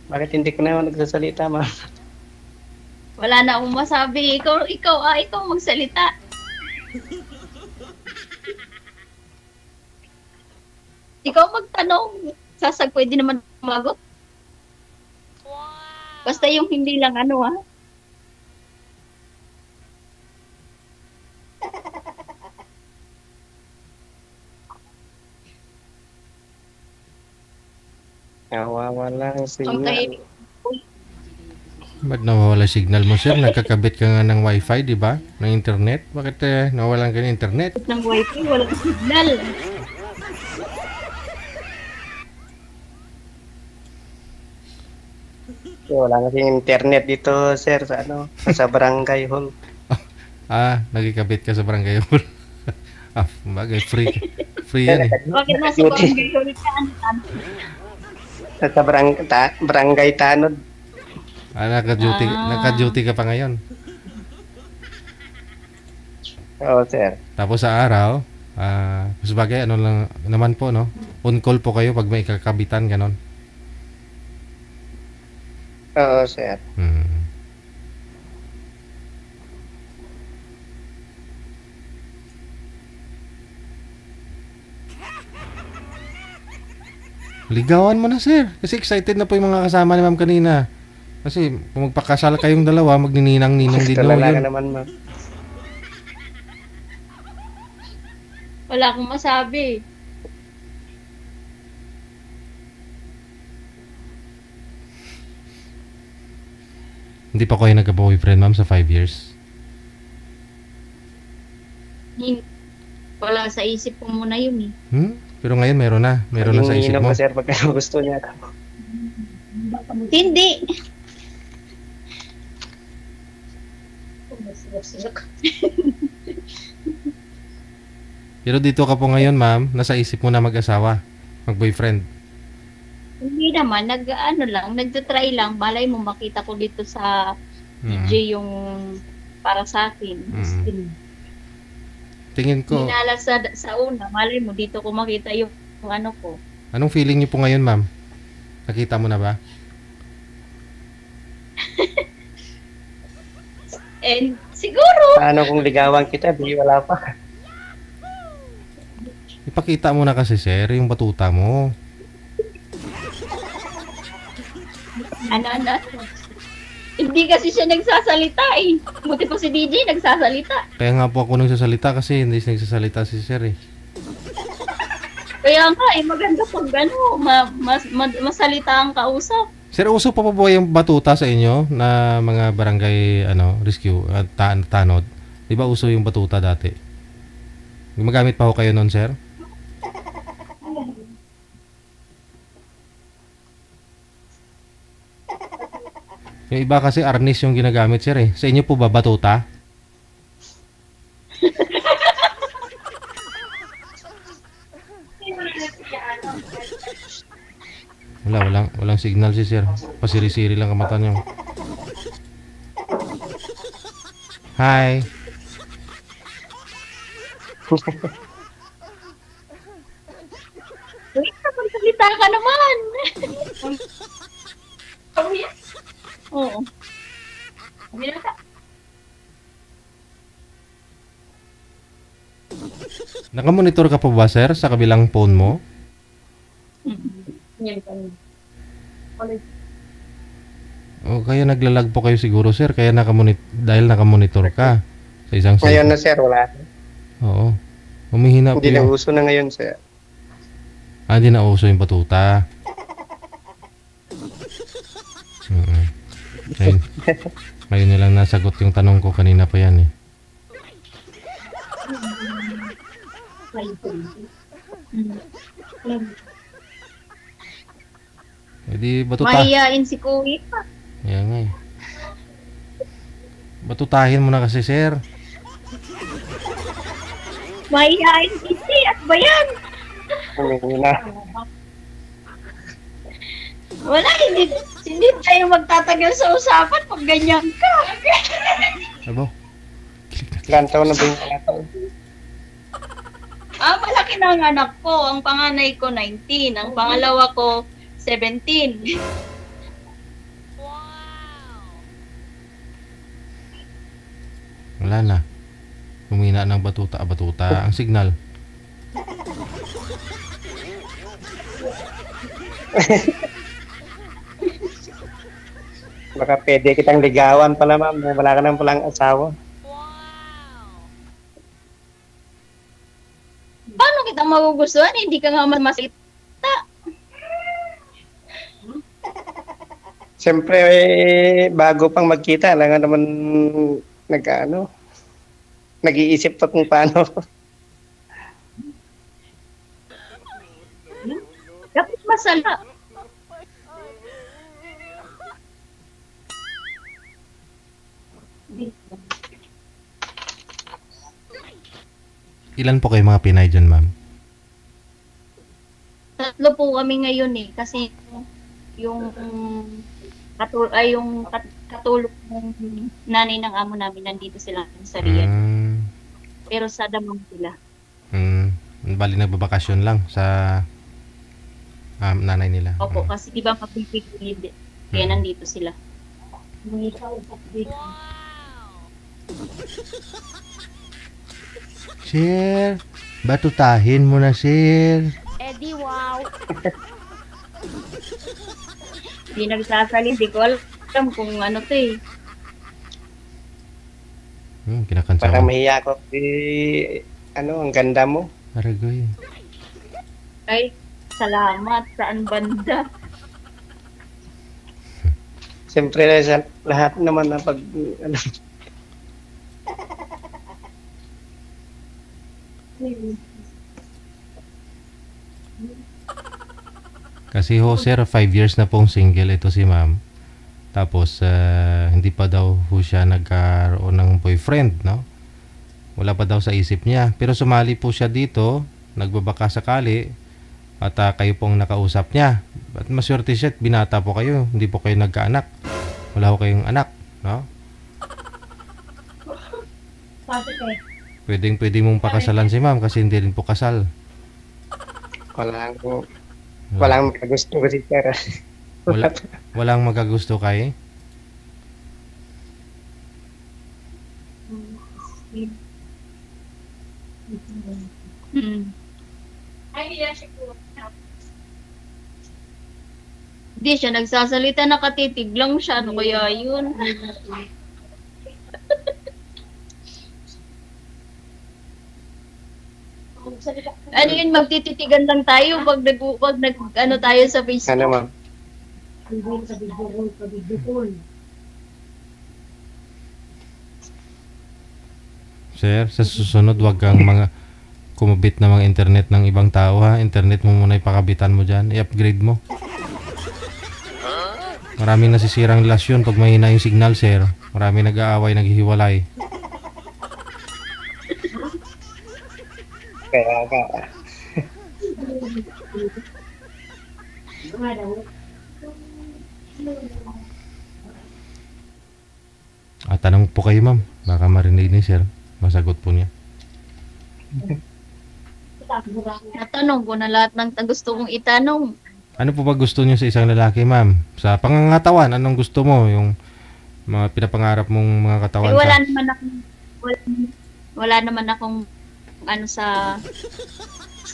Bakit hindi ko na nagsasalita, ma'am? Wala na akong masabi. Ikaw magsalita. Ikaw magtanong. Pwede naman magot. Basta yung hindi lang Walang Ang signal. tahimik. Ba't nawawala signal mo, sir? Nagkakabit ka nga ng wifi, di ba? Ng internet? Bakit nawalan ka ng internet? Ng wifi, walang signal. Wala kasing internet dito, sir, sa ano, sa barangay hall. Nagkakabit ka sa barangay hall. Bagay, free. Free yan eh. Bakit nasa barangay hall ka? Sa barangay Tanod. Naka-duty ka pa ngayon. Oo, sir. Tapos sa araw, sabagay, ano lang naman po, no? On call po kayo pag may kakabitan, ganon. Oo, sir. Ligawan mo na, sir. Kasi excited na po yung mga kasama ni ma'am kanina. Kasi kung magpakasal kayong dalawa, magnininang-ninong din daw Wala ka yun. naman, ma'am. Wala akong masabi. Hindi pa kayo nagka-boyfriend, ma'am, sa 5 years? Wala sa isip ko muna yun eh. Pero ngayon meron na. Meron na sa isip Hinihinom mo. ko, sir, pagka gusto niya. Hindi. Pero dito ka po ngayon, ma'am, nasa isip mo na mag-asawa, mag-boyfriend. Hindi naman, nagtatry lang. Malay mo makita ko dito sa DJ yung para sa akin. Tingin ko. Hinala sa una, malay mo dito ko makita yung ano ko. Anong feeling niyo po ngayon, ma'am? Nakita mo na ba? And siguro. Paano kung ligawan kita, di wala pa. Ipakita mo na kasi, sir, yung batuta mo. Ano? Hindi kasi siya nagsasalita eh. Buti pa si DJ nagsasalita. Kaya nga po ako nagsasalita kasi hindi nagsasalita si sir eh. Kaya nga eh, maganda pag ano, masalita ang kausap. Sir, uso pa po yung batuta sa inyo na mga barangay rescue at tanod? Di ba uso yung batuta dati? Gumagamit pa ho kayo nun, sir? Yung iba kasi arnis yung ginagamit, sir eh. Sa inyo po ba batuta? Walang signal si sir. Pasiri-siri lang ang mata niyo. Hi. Wait, magsalita ka naman. Oo. Nakamonitor ka po ba, sir, sa kabilang phone mo? O kaya naglalag po kayo siguro, sir, kaya dahil nakamonitor ka sa isang Ngayon na, sir, wala. Oo. Humihina po Hindi na yung... uso na ngayon, sir. Hindi na uso yung batuta. Ngayon nilang nasagot yung tanong ko kanina pa yan eh. Di batuta. Mahihain si Kuya pa. Ayan nga eh. Batutahin mo na kasi, sir. Mahihain si at ba yan? Wala, hindi tayo magtatagal sa usapan pag ganyan ka. Abo? Ilan taon na ba yung anak ko? Malaki na ang anak ko. Ang panganay ko 19. Ang pangalawa ko 17. Wala na. Humina ng batuta. Ang signal. Baka pwede kitang ligawan pala, ma'am. Wala ka nang palang asawa. Paano kita magugustuhan? Hindi ka nga masalita. Siyempre, bago pang magkita, alam nga naman nag-iisip pa kung paano. Dapat masala. Ilan po kayo mga Pinay dyan, ma'am? Tatlo po kami ngayon eh. Kasi yung katulog ng nanay ng amo namin nandito sila sa Riyadh. Pero sa Damam sila. Bali nagbabakasyon lang sa nanay nila. Opo, kasi di ba mapipigilid. Kaya nandito sila. Sir, batutahin mo na, sir. Eddie, wow! Hindi nagsasali, di ko alam kung ano to eh. Kinakansawa. Parang mahiya ko. Ang ganda mo. Aragoy. Ay, salamat. Saan banda? Siyempre, sa lahat naman na pag... Kasi ho, sir, 5 years na pong single ito si ma'am. Tapos, hindi pa daw ho siya nagkaroon ng boyfriend, no? Wala pa daw sa isip niya. Pero sumali po siya dito, nagbabaka sakali, at kayo pong nakausap niya. At maswerte siya, binata po kayo. Hindi po kayo nagkaanak. Wala ho kayong anak, no? Pwede mong pakasalan si ma'am kasi hindi rin po kasal. Walang magagusto ko si Sir. Walang magagusto kay? Hindi siya nagsasalita, nakatitig lang siya. Ano kaya yun? Ano yun, magtititigan lang tayo pag ano tayo sa Facebook. Ano, ma'am? Sir, sa susunod wag kang kumabit na mga internet ng ibang tao, ha. Internet mo muna ipakabitan mo dyan. I-upgrade mo. Maraming nasisirang relasyon pag mahina yung signal, sir. Maraming nag-aaway, naghihiwalay. Kaya ka. Tanong po kayo, ma'am. Baka marinig ni sir. Masagot po niya. Natanong ko na lahat ng gusto kong itanong. Ano po ba gusto niyo sa isang lalaki, ma'am? Sa pangangatawan, anong gusto mo? Yung mga pinapangarap mong mga katawan? Ay, wala naman akong ano sa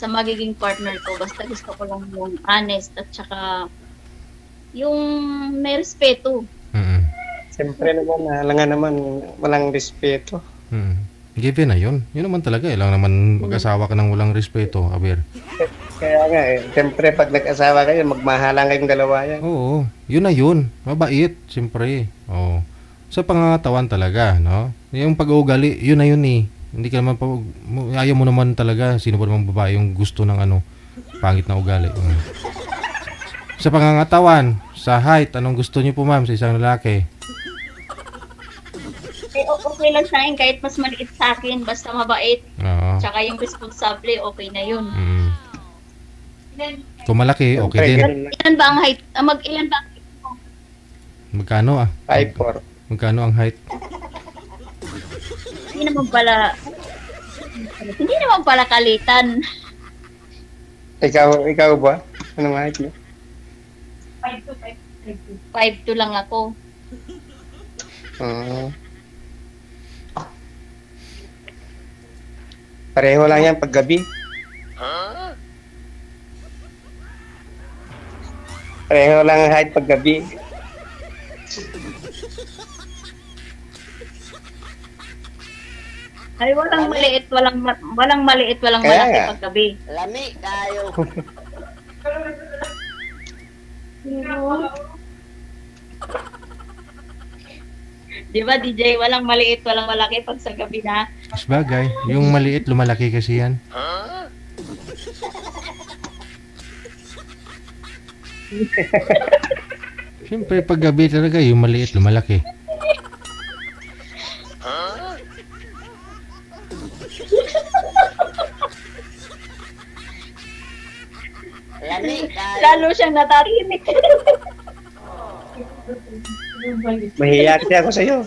magiging partner ko. Basta gusto ko lang yung honest at saka yung may respeto. Siyempre naman, halangan naman walang respeto. Given na yun. Yun naman talaga. Lang naman mag-asawa ka ng walang respeto, Aber. Kaya nga siyempre pag nag-asawa kayo, magmahalang kayong dalawa yan. Oo, yun na yun. Mabait, siyempre. Oo. Sa pangangatawan talaga, no? Yung pag-uugali, yun na yun eh. Hindi ka naman ayaw mo naman talaga. Sino ba namang babae yung gusto ng pangit na ugali? Sa pangangatawan, sa height, anong gusto niyo po, ma'am, sa isang lalaki? Okay lang sa akin kahit mas maliit sa akin, basta mabait. Oo. Tsaka yung responsable, okay na yun. Kung malaki, okay din. Ilan ba ang height? Ilan ba ang height mo? Magkano 5'4". Magkano ang height? Hindi naman pala kalitan. Ikaw ba? Anong height mo? 5'2" lang ako. Pareho lang yan paggabi. Pareho lang ang height paggabi. Ay, walang maliit, walang malaki paggabi. Lami tayo. Di ba, DJ? Walang maliit, walang malaki pag sa gabi na. Sabagay, yung maliit, lumalaki kasi yan. Siyempre, pag gabi talaga, yung maliit, lumalaki. Lalo siyang natarinig. Mahiya kasi ako sa'yo.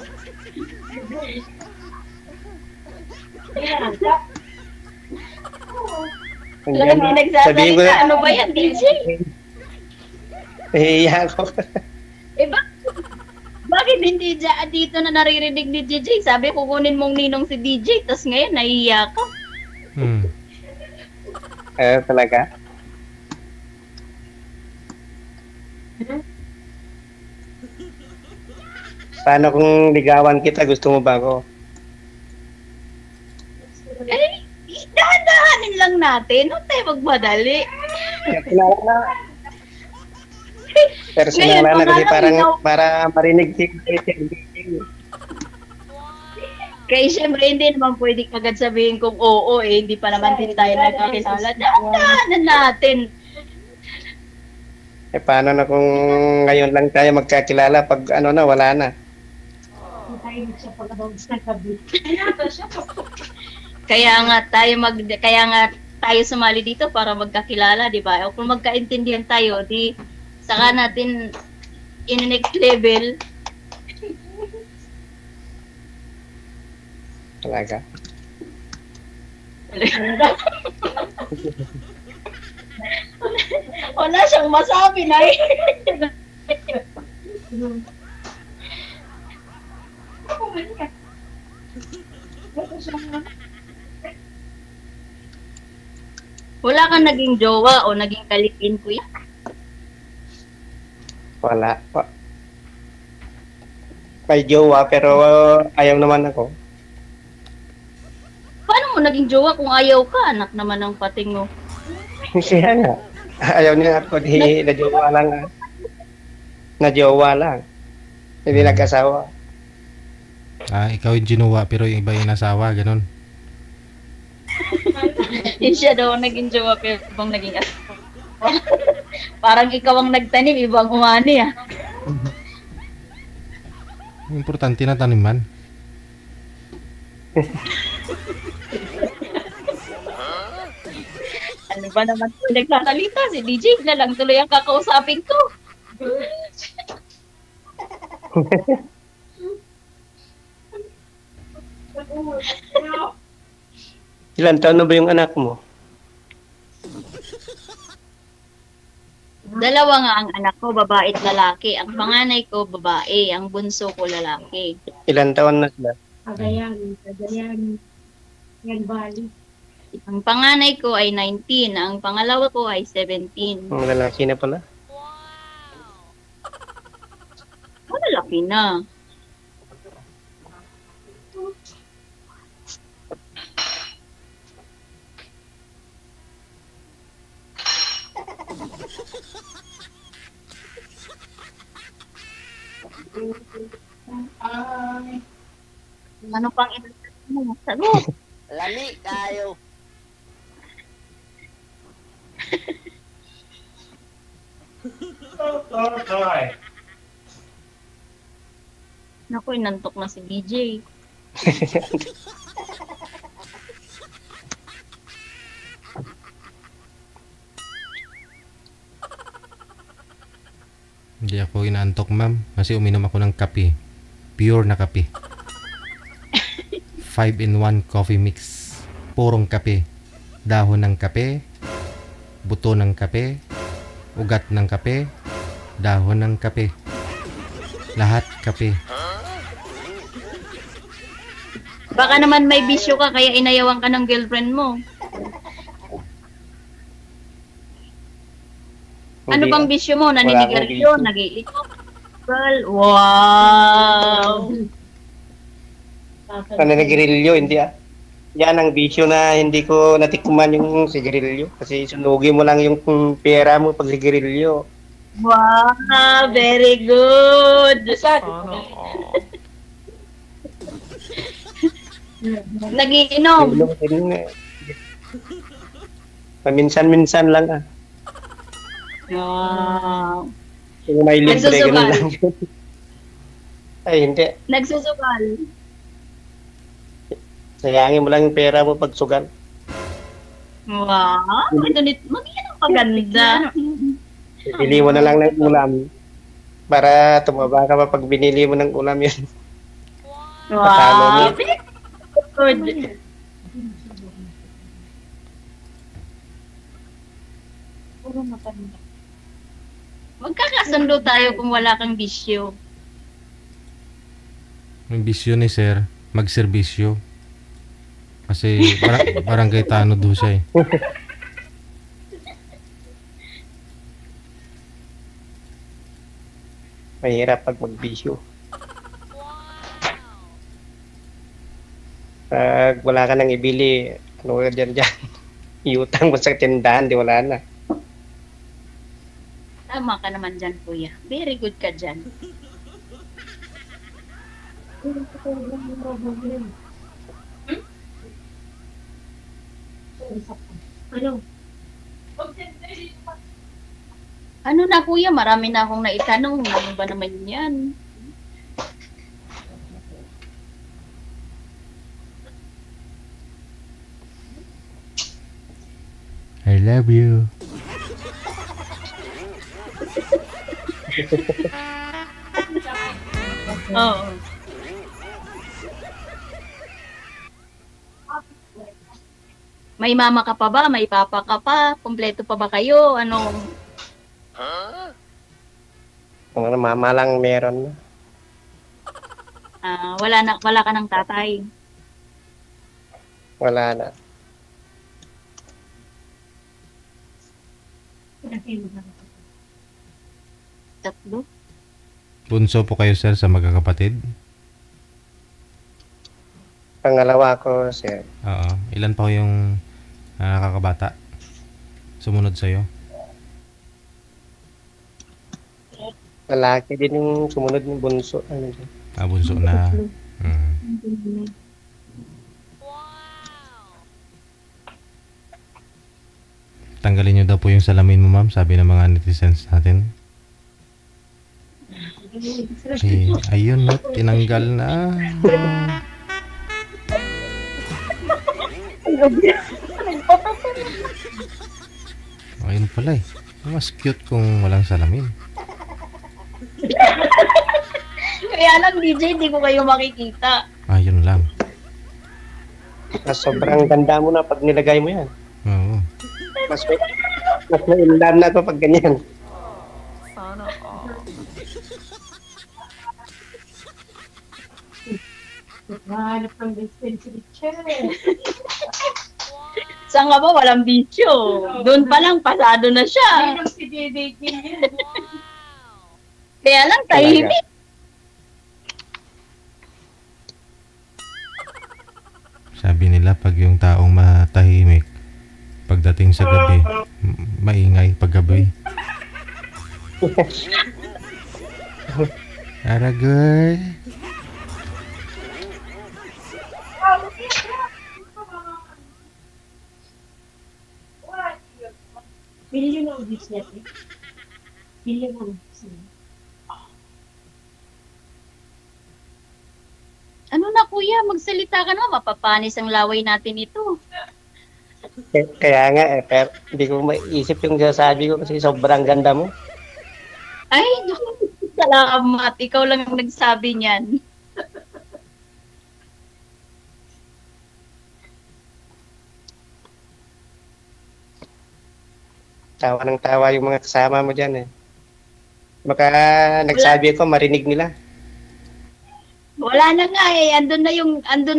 Lagi Sabihin ko nagsasalita. na, Ano ba yan, DJ? mahiya ako. Eh, bakit hindi dito na naririnig ni DJ? Sabi, kukunin mong ninong si DJ, tas ngayon, nahihiya ka. Talaga? Paano kung ligawan kita? Gusto mo ba ako? Eh, dahan-dahanin lang natin. Huwag tayo magmadali. Kilala na. Personal Ngayon, na kasi kung parang alam, para marinig si kaya syempre, hindi naman pwede agad sabihin kung oo eh. Hindi pa naman din tayo nagkakilala. Dahan-dahanan natin. Paano na kung ngayon lang tayo magkakilala pag ano na, wala na. Kaya nga tayo sumali dito para magkakilala, di ba? O kung magkaintindihan tayo, di saka natin in next level. Talaga. Wala siyang masabi na eh. Wala kang naging jowa o naging kalipin, kuya? Wala. May jowa pero ayaw naman ako. Paano mo naging jowa kung ayaw ka? Anak naman ng pating mo. Kaya nga. Ayaw niya ako. Na jowa lang. Na jowa lang. Hindi nag-asawa. Ikaw yung ginuwa pero yung iba yung nasawa, ganun. Hindi siya daw naging jowa pero ibang naging asawa. Parang ikaw ang nagtanim, ibang umani ah. Importante na taniman. Ano ba naman nagsasalita? Si DJ na lang tuloy ang kakausapin ko. Ilan taon na ba yung anak mo? Dalawa nga ang anak ko, babae at lalaki. Ang panganay ko, babae. Ang bunso ko, lalaki. Ilan taon na sila? Cagayan. Yan, Bali. Ang panganay ko ay 19. Ang pangalawa ko ay 17. Ang lalaki na pala. Malalaki na. Ano pang ito mo? Sagot! Lami tayo. Naku, inantok na si DJ. Hindi ako inaantok, ma'am. Kasi uminom ako ng kape. Pure na kape. 5-in-1 coffee mix. Purong kape. Dahon ng kape. Buto ng kape. Ugat ng kape. Dahon ng kape. Lahat kape. Baka naman may bisyo ka kaya inayawan ka ng girlfriend mo. Ano Hindi. bang bisyo mo? Wala Naninigarilyo? akong bisyo. Nag-iikot? Well, wow! Ano nagrilyo? Hindi ah. Yan ang bisyo na hindi ko natikman yung sigarilyo. Kasi sunugin mo lang yung pera mo pag sigarilyo. Wow! Very good! Nagiinom. Inom din eh. Paminsan-minsan lang ah. Wow. Kung may libre, Nagsusugal. ganun lang. Ay, hindi. Nagsusugal. Sayangin mo lang yung pera mo pag sugal. Wow. Mag-inom paganda. Bili mo na lang ng ulam para tumaba ka pa pag binili mo ng ulam yun. Patalo mo. Wow. Good. Magkakasundo tayo kung wala kang bisyo. Yung bisyo ni sir, magserbisyo. Kasi barangay Tano do siya eh. Mahirap pag magbisyo. Pag wala ka nang ibili, ano ka dyan? Iutang mo sa tindahan, di wala na. Tama ka naman dyan, kuya. Very good ka dyan. Ano? Ano na, kuya? Marami na akong naitanong. Ano ba naman yan? I love you. Oo. May mama ka pa ba? May papa ka pa? Kompleto pa ba kayo? Ano? Kung ano, mama lang meron. Wala ka ng tatay. Wala na. Tatlo? Bunso po kayo sir sa magkakapatid? Pangalawa ko, sir. Oo. Ilan pa yung nakakabata? Sumunod sa'yo? Lalaki din yung sumunod ng bunso. Ano dyan? Bunso na. Mm. Tanggalin nyo daw po yung salamin mo, ma'am. Sabi ng mga netizens natin. Ayun, no? Tinanggal na. Ayun pala eh. Mas cute kung walang salamin. Kaya lang, DJ, hindi ko kayo makikita. Ayun lang. Sobrang ganda mo na pag nilagay mo yan. Oo. Mas may inlam na to pag ganyan. Sana Mahanap ng dispensary chair. Saan nga ba? Walang bisyo. Doon pa lang, pasado na siya. Ayun si Dede King. Kaya lang, tahimik. Sabi nila pag yung taong matahimik, pagdating sa gabi, maingay paggabi. Aragoy. Bili yun ang ubis natin. Bili yun ang ubis natin. Ano na, kuya? Magsalita ka na. Mapapanis ang laway natin ito. Kaya nga eh, pero hindi ko maisip yung sasabi ko kasi sobrang ganda mo. Ay, salamat. Ikaw lang ang nagsabi niyan. Tawa ng tawa yung mga kasama mo dyan eh. Baka nagsabi ko, marinig nila. Wala na nga eh. Andun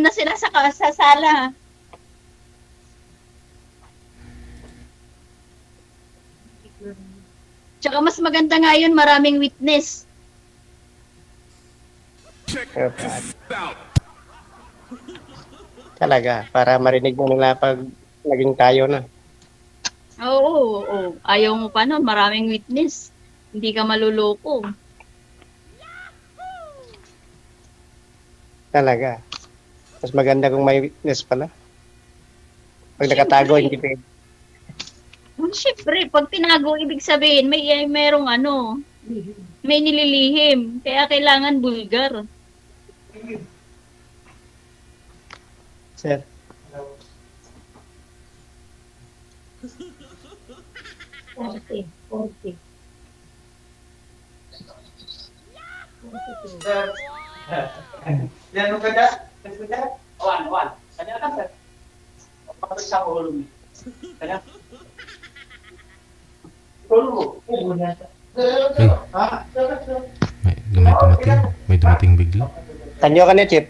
na sila sa sala. Tsaka mas maganda nga yun, maraming witness. Talaga, para marinig mo nila pag naging tayo na. Oo. Ayaw mo pa nun, maraming witness. Hindi ka maluloko. Talaga. Mas maganda kung may witness pala. Pag nakatago, hindi pwede. Siyempre, pag tinago, ibig sabihin, merong ano, may nililihim. Kaya kailangan bulgar. Sir. Forte. Yan mo kada? Wan. Kanya ka sir. Kapag sa ulo mo. Kanya. Ulo mo. May dumating bigla. Tanyo ka na, Chip.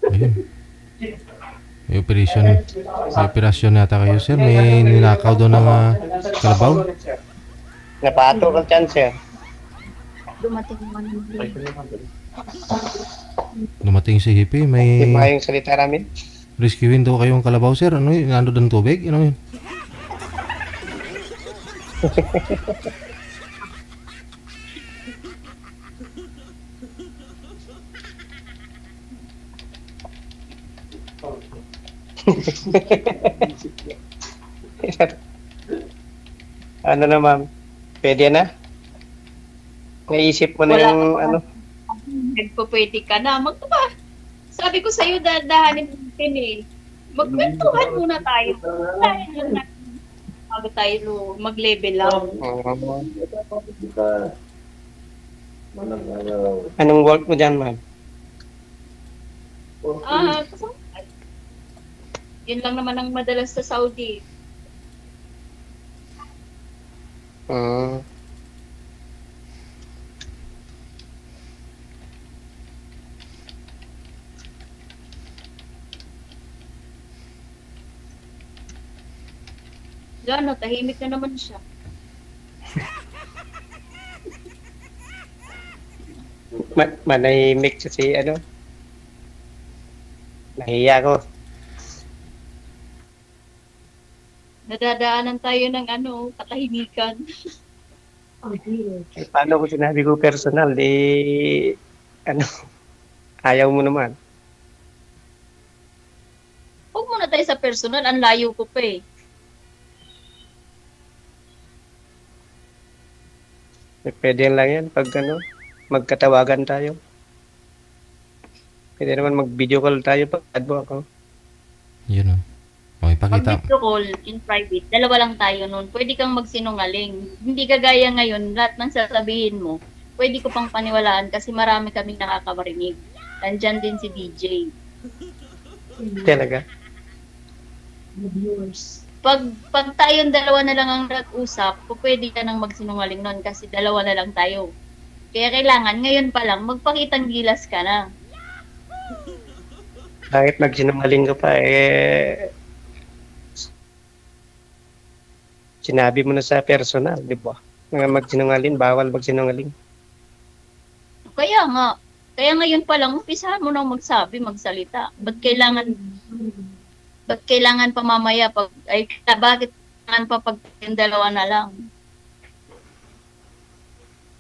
Ayun. May operasyon yata kayo, sir. May ninakaw doon ng kalabaw. Napato ka dyan, sir. Dumating si Hippie. Hindi May ba yung salita namin? rescuein daw kayong kalabaw, sir. Ano yun? Nando doon tubig? Ano yun? Ano na, ma'am? Pwede na? Naisip mo na yung ano? Nagpapwede ka na. Magpapa. Sabi ko sa'yo, dadahanin natin eh. Magkwentuhan muna tayo. Bago tayo mag-level up. Anong work mo dyan, ma'am? Yun lang naman ang madalas sa Saudi. Gano, tahimik na naman siya. Manahimik kasi ano? Nahiya ko. Nadadaanan tayo ng ano, katahimikan. Paano ko sinabi ko personal? Ano? Ayaw mo naman. Huwag muna tayo sa personal, ang layo ko pa eh. Pwede lang yan pag ano, magkatawagan tayo. Pwede naman mag-video call tayo pag adbo ako. Yun o. Okay, pakita. Pag video call in private, dalawa lang tayo nun. Pwede kang magsinungaling. Hindi kagaya ngayon, lahat ng sasabihin mo, pwede ko pang paniwalaan kasi marami kaming nakakabarinig. Nandyan din si DJ. Talaga? Pag tayong dalawa na lang ang nag-usap, pwede ka nang magsinungaling nun kasi dalawa na lang tayo. Kaya kailangan, ngayon pa lang, magpakitang gilas ka na. Kahit magsinungaling ka pa, sinabi mo na sa personal, di ba? Nga magsinungaling, bawal magsinungaling. Kaya ngayon pa lang, umpisahan mo nang magsalita. Ba't kailangan pa mamaya bakit kailangan pa pag yung dalawa na lang?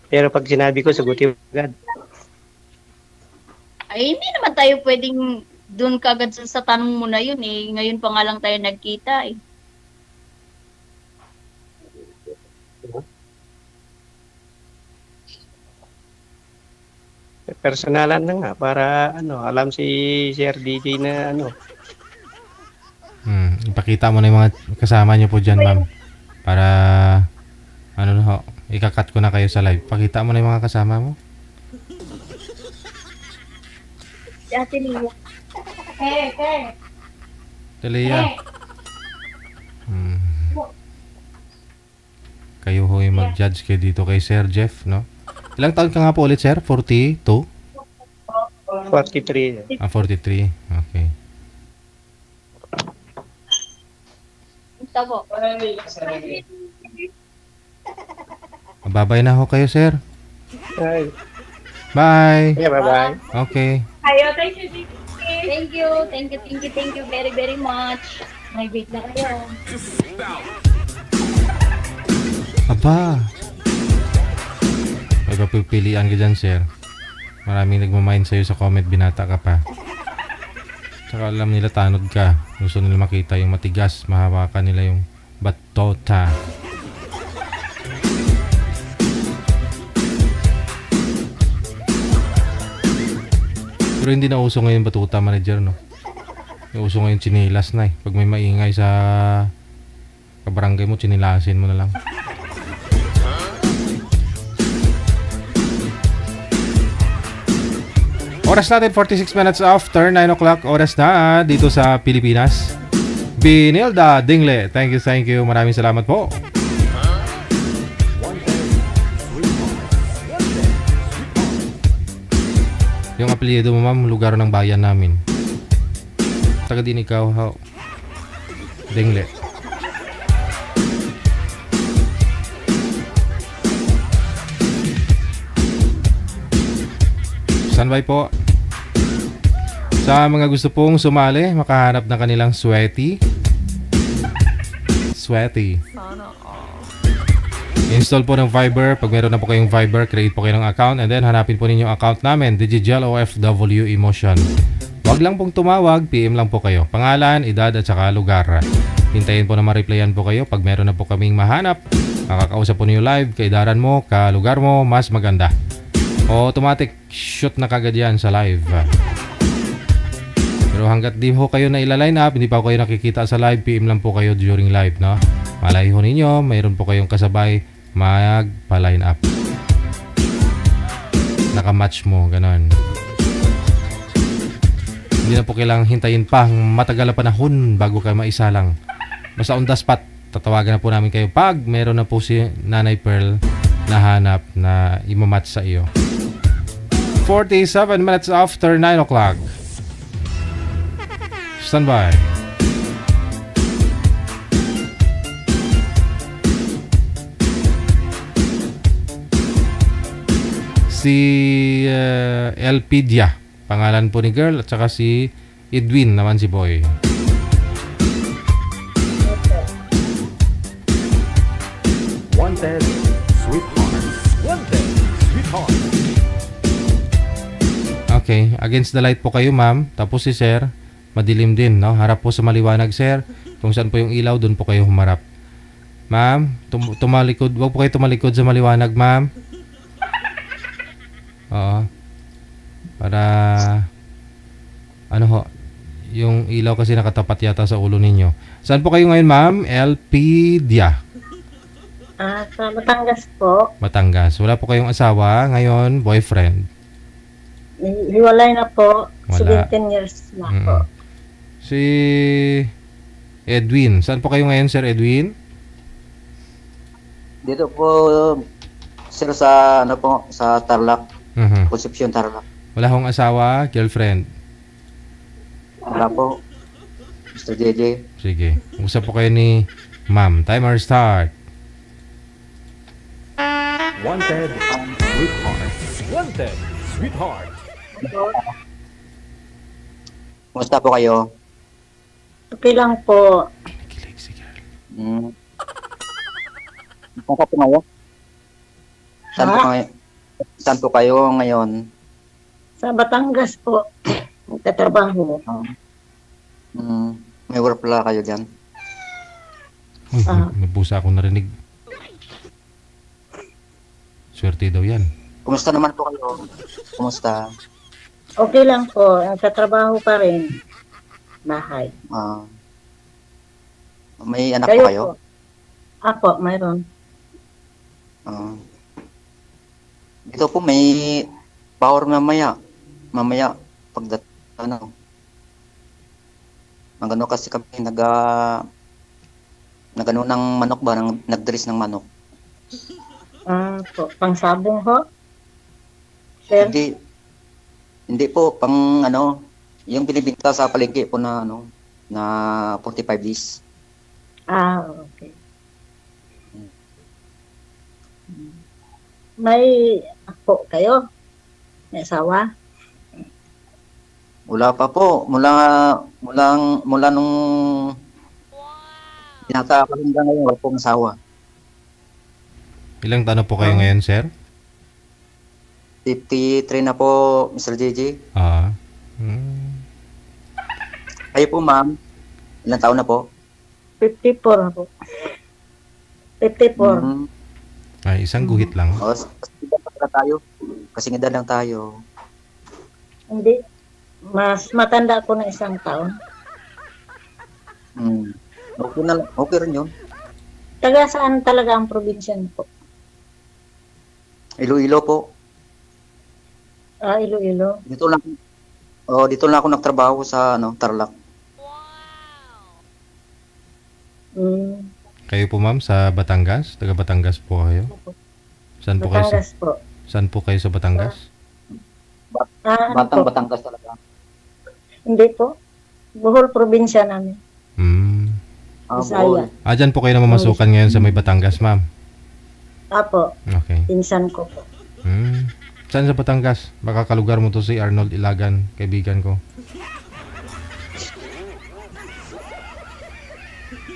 Pero pag sinabi ko, sagutin agad. Ay, hindi naman tayo pwedeng doon kagad sa tanong mo na yun eh. Ngayon pa nga lang tayo nagkita eh. Personalan na nga para alam si Sir DJ na Ipakita mo na yung mga kasama niyo po dyan, ma'am. Para ikakat ko na kayo sa live. Pakita mo na yung mga kasama mo. Ate Lia. Talia. Kayo ho yung mag-judge kayo dito kay Sir Jeff, no? Ilang taon ka nga po ulit, sir? 42? 43. 43. Okay. Tabo. Mababay na ho kayo, sir. Bye. Bye. Yeah, bye-bye. Okay. Ayo, thank you. Thank you very, very much. May wait na kayo. Aba. May papipilian ka dyan, sir. Maraming nagmamind sa'yo sa comment, binata ka pa. Tsaka alam nila tanod ka. Gusto nila makita yung matigas, mahawakan nila yung batota. Pero hindi na uso ngayon batuta, manager, no? Yung uso ngayon chinilas na eh. Pag may maingay sa kabarangay mo, chinilasin mo na lang. Oras natin 46 minutes after 9 o'clock. Oras na dito sa Pilipinas. Binilda Dingle, thank you. Maraming salamat po. Yung apelyido mo, ma'am, lugar ng bayan namin. Taga din ikaw, how? Dingle. Standby po. Sa mga gusto pong sumali, makahanap ng kanilang sweaty. Install po ng Viber. Pag meron na po kayong Viber, create po kayo ng account and then hanapin po ninyo account namin, Digigel OFW Emotion. Wag lang pong tumawag, PM lang po kayo. Pangalan, edad at saka lugar. Hintayin po na ma-replyan po kayo. Pag meron na po kaming mahanap, makakausap po niyo live, kaidaran mo, kalugar mo, mas maganda. Automatic shoot na kagad yan sa live. Pero hanggat di ho kayo na ila-line up, hindi pa kayo nakikita sa live, PM lang po kayo during live, no? Malay ho ninyo, mayroon po kayong kasabay, magpa-line up. Nakamatch mo, ganon. Hindi na po kailangang hintayin pa matagal na panahon bago kayo maisalang. Basta on the spot, tatawagan na po namin kayo pag meron na po si Nanay Pearl na hanap na imamatch sa iyo. 47 minutes after 9 o'clock. Standby. Si Elpidia, pangalan po ni girl, at saka si Edwin naman si boy. Wanted, sweetheart. Wanted, sweetheart. Okay, against the light po kayo, ma'am. Tapos si sir, madilim din, no? Harap po sa maliwanag, sir. Kung saan po yung ilaw, doon po kayo humarap. Ma'am, tumalikod. Huwag po kayo tumalikod sa maliwanag, ma'am. Oo. Para ano ho, yung ilaw kasi nakatapat yata sa ulo ninyo. Saan po kayo ngayon, ma'am? Elpidia. Sa Batangas po. Batangas. Wala po kayong asawa ngayon, boyfriend? Hiwalay na po. Wala. 17 years na po. Si Edwin. Saan po kayo ngayon, Sir Edwin? Dito po, sir, sa ano po, sa Tarlac. Concepcion, Tarlac. Wala akong asawa, girlfriend? Wala po. Mr. JJ. Sige. Usap po kayo ni ma'am. Timer start. Wanted, sweetheart. Wanted, sweetheart. Kumusta po kayo? Okay lang po. Saan po ngayon? Saan po kayo ngayon? Sa Batangas po. Nagtatrabaho. May work pala kayo dyan? Uy, may busa akong narinig. Swerte daw yan. Kumusta naman po kayo? Kumusta? Okay lang po. Nagtatrabaho pa rin. Bahay. May anak po kayo? Apo, mayroon. Dito po may power mamaya. Mamaya pagdating magano kasi kami nagano ng manok ba, nagdress ng manok. Po, pangsabong ho? Sir? Hindi po, pang ano, yung binibinta sa palengke po na ano, na 45 days. Okay. May ako kayo? May asawa? Wala pa po. Mula nung pinaka hanggang ngayon, wala pong asawa. Ilang taon po kayo ngayon, sir? 53 na po, Mr. JJ. Ah. Kayo po, ma'am. Ilang taon na po? 54 na po. 54. Ay, isang guhit lang. O, kasing edad lang tayo. Kasing edad lang tayo. Hindi. Mas matanda ako ng 1 taon. Okay rin yun. Taga saan talaga ang probinsya niyo po? Iloilo po. Iloilo. Dito lang ako nagtrabaho sa Tarlac. Kayo po ma'am sa Batangas? Taga Batangas po kayo? Saan po kayo? Batangas po. Saan po kayo sa Batangas? Batangas talaga. Hindi po. Bohol probinsya namin. Bisaya. Dyan po kayo na mamasukan ngayon sa may Batangas, ma'am? Apo. Okay. Pinsan ko po. Saan sa Batangas? Baka kalugar mo to si Arnold Ilagan, kaibigan ko.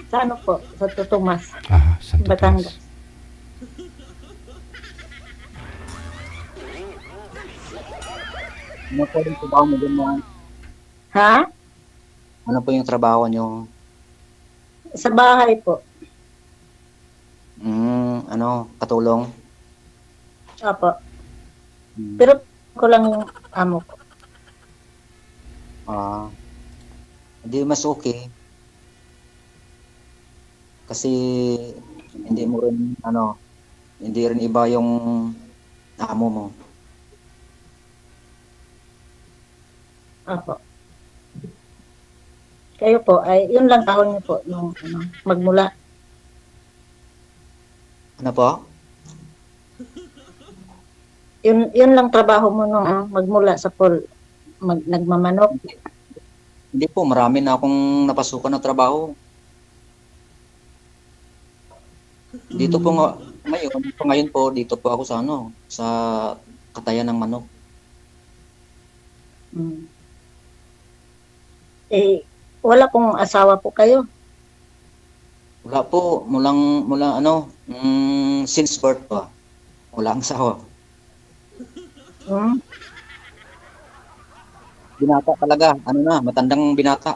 Sa ano po? Sa Tutumas. Santo Batangas. Tomas. Ano po yung trabaho mo dun, ma'am? Ha? Ano po yung trabaho nyo? Sa bahay po. Katulong? Apo. Pero ko lang yung amo ko. Hindi mas okay. Kasi hindi mo rin hindi rin iba yung amo mo. Apo. Kayo po, ay yun lang taon niyo po nung magmula. Ano po? Yun lang trabaho mo nung magmula sa pool, nagmamanok. Hindi po, marami na akong napasukan na trabaho. Dito po ngayon po, dito po ako sa katayan ng manok. Wala pong asawa po kayo? Wala po, mula since birth pa. Wala ang asawa. Binata talaga, matandang binata.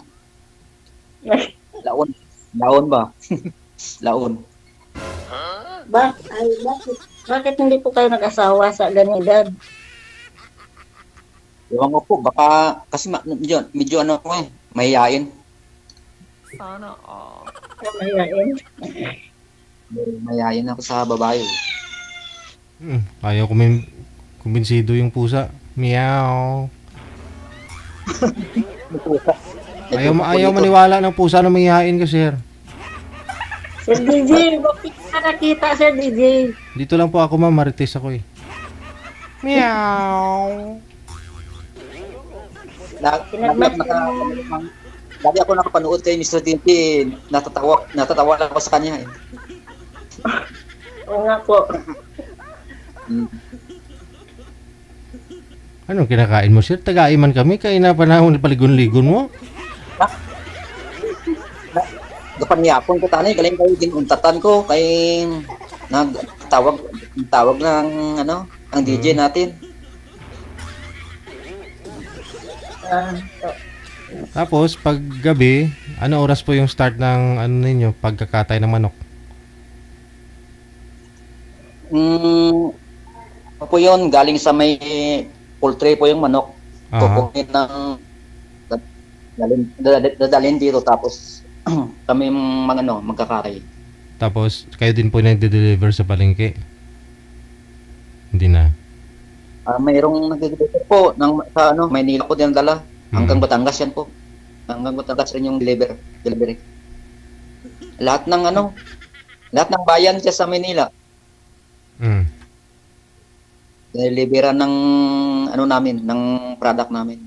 Laon ba? Laon. Bakit hindi po kayo nag-asawa sa ganyan edad? Ewan ko po, baka kasi medyo mahihain. Sana all. Mahihain? Mahihain ako sa babae. Ayaw kumbinsido yung pusa. Meow. Ayaw maniwala ng pusa na mahihain ka, sir. Sir DJ, bakit ka nakita, Sir DJ? Dito lang po ako, ma'am. Marites ako eh. Meow. Lagi ako nakapanood kay Mr. Tintin. Natatawa lang ako sa kanya eh. Oo nga po. Anong kinakain mo, sir? Tagaiman kami. Kain na panahon paligon-ligon mo. Kapanyapon ko tanay, galing kayo ginuntatan ko kay tawag ng ang DJ natin. Tapos pag gabi, ano oras po yung start ng ninyo pagkakatay ng manok? Po yun, galing sa may poultry po yung manok. Kukunin ng dadalhin dito tapos kami magkakatay. Tapos kayo din po nagde-deliver sa palengke? Hindi na. Mayroong nagde-deliver po sa Maynila po din dala. Hanggang Batangas yan po. Hanggang Batangas rin yung delivery. Lahat ng bayan dyan sa Maynila. Deliveran ng namin, ng product namin.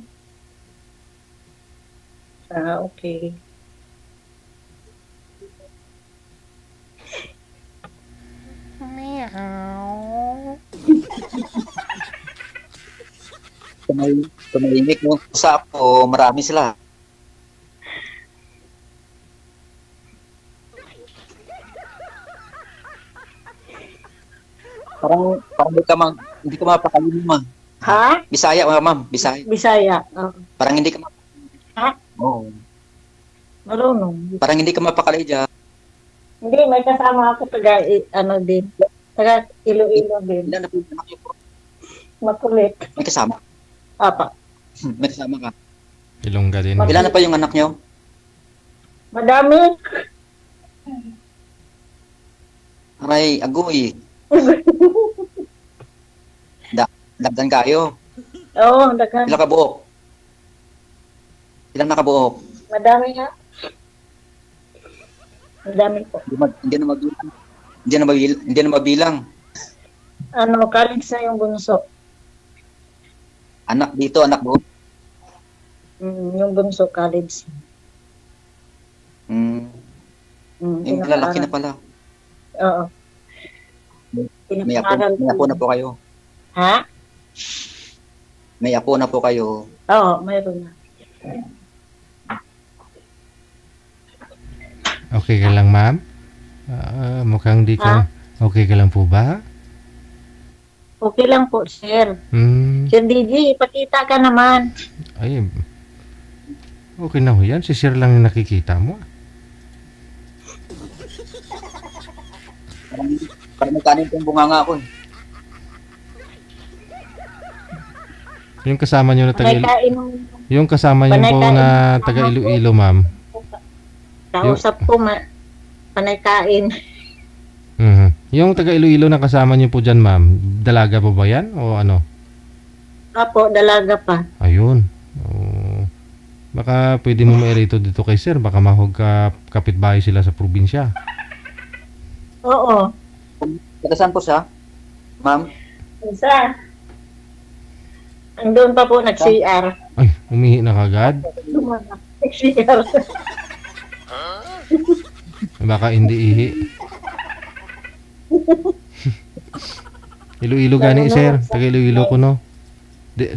Okay. Meow. Tumahimik mo. Sa po, marami sila. Parang hindi ka mapakalim mo. Ha? Bisaya, ma'am. Bisaya. Bisaya. Parang hindi ka Ha? Oo. Marunong. Parang hindi ka mapakalay dyan. Hindi, may kasama ako taga, ano din. Taga Iloilo din. Ilan na po yung anak niyo po? Makulit. May kasama? Apa. May kasama ka? Ilongga din. Ilan na pa yung anak niyo? Madami. Aray, agoy. Dagdan kayo. Oo, daghan. Ilan ka buok? Ilan nakabuok? Madami nga. Madami po. Hindi na mabilang. Hindi na mabilang. Ano, college na yung bunso. Anak dito, anak buok. Yung bunso, college. Yung lalaki na pala. Oo. May apo na po kayo. Ha? May apo na po kayo. Oo, mayroon na. Okay ka lang, ma'am? Mukhang di ka... Okay ka lang po ba? Okay lang po, sir. Hmm. Sir DJ, ipakita ka naman. Ay, okay na ho yan. Si Sir lang yung nakikita mo. Parang magkanin pong bunganga ako. Yung kasama nyo na taga yung kasama nyo po na taga Iloilo, ma'am. Kausap ko, panay kain. Yung taga Iloilo na kasama nyo po dyan, ma'am, dalaga po ba yan o ano? Apo, dalaga pa. Ayun. Baka pwede mo mairito dito kay Sir. Baka mahog kapitbahay sila sa probinsya. Oo. Saan po siya, ma'am? Isa. Andun pa po, nag-CR. Ay, umihi na kagad. Nag-CR. Baka hindi ihi. Iloilo gani, Sir. Taga Iloilo ko, no?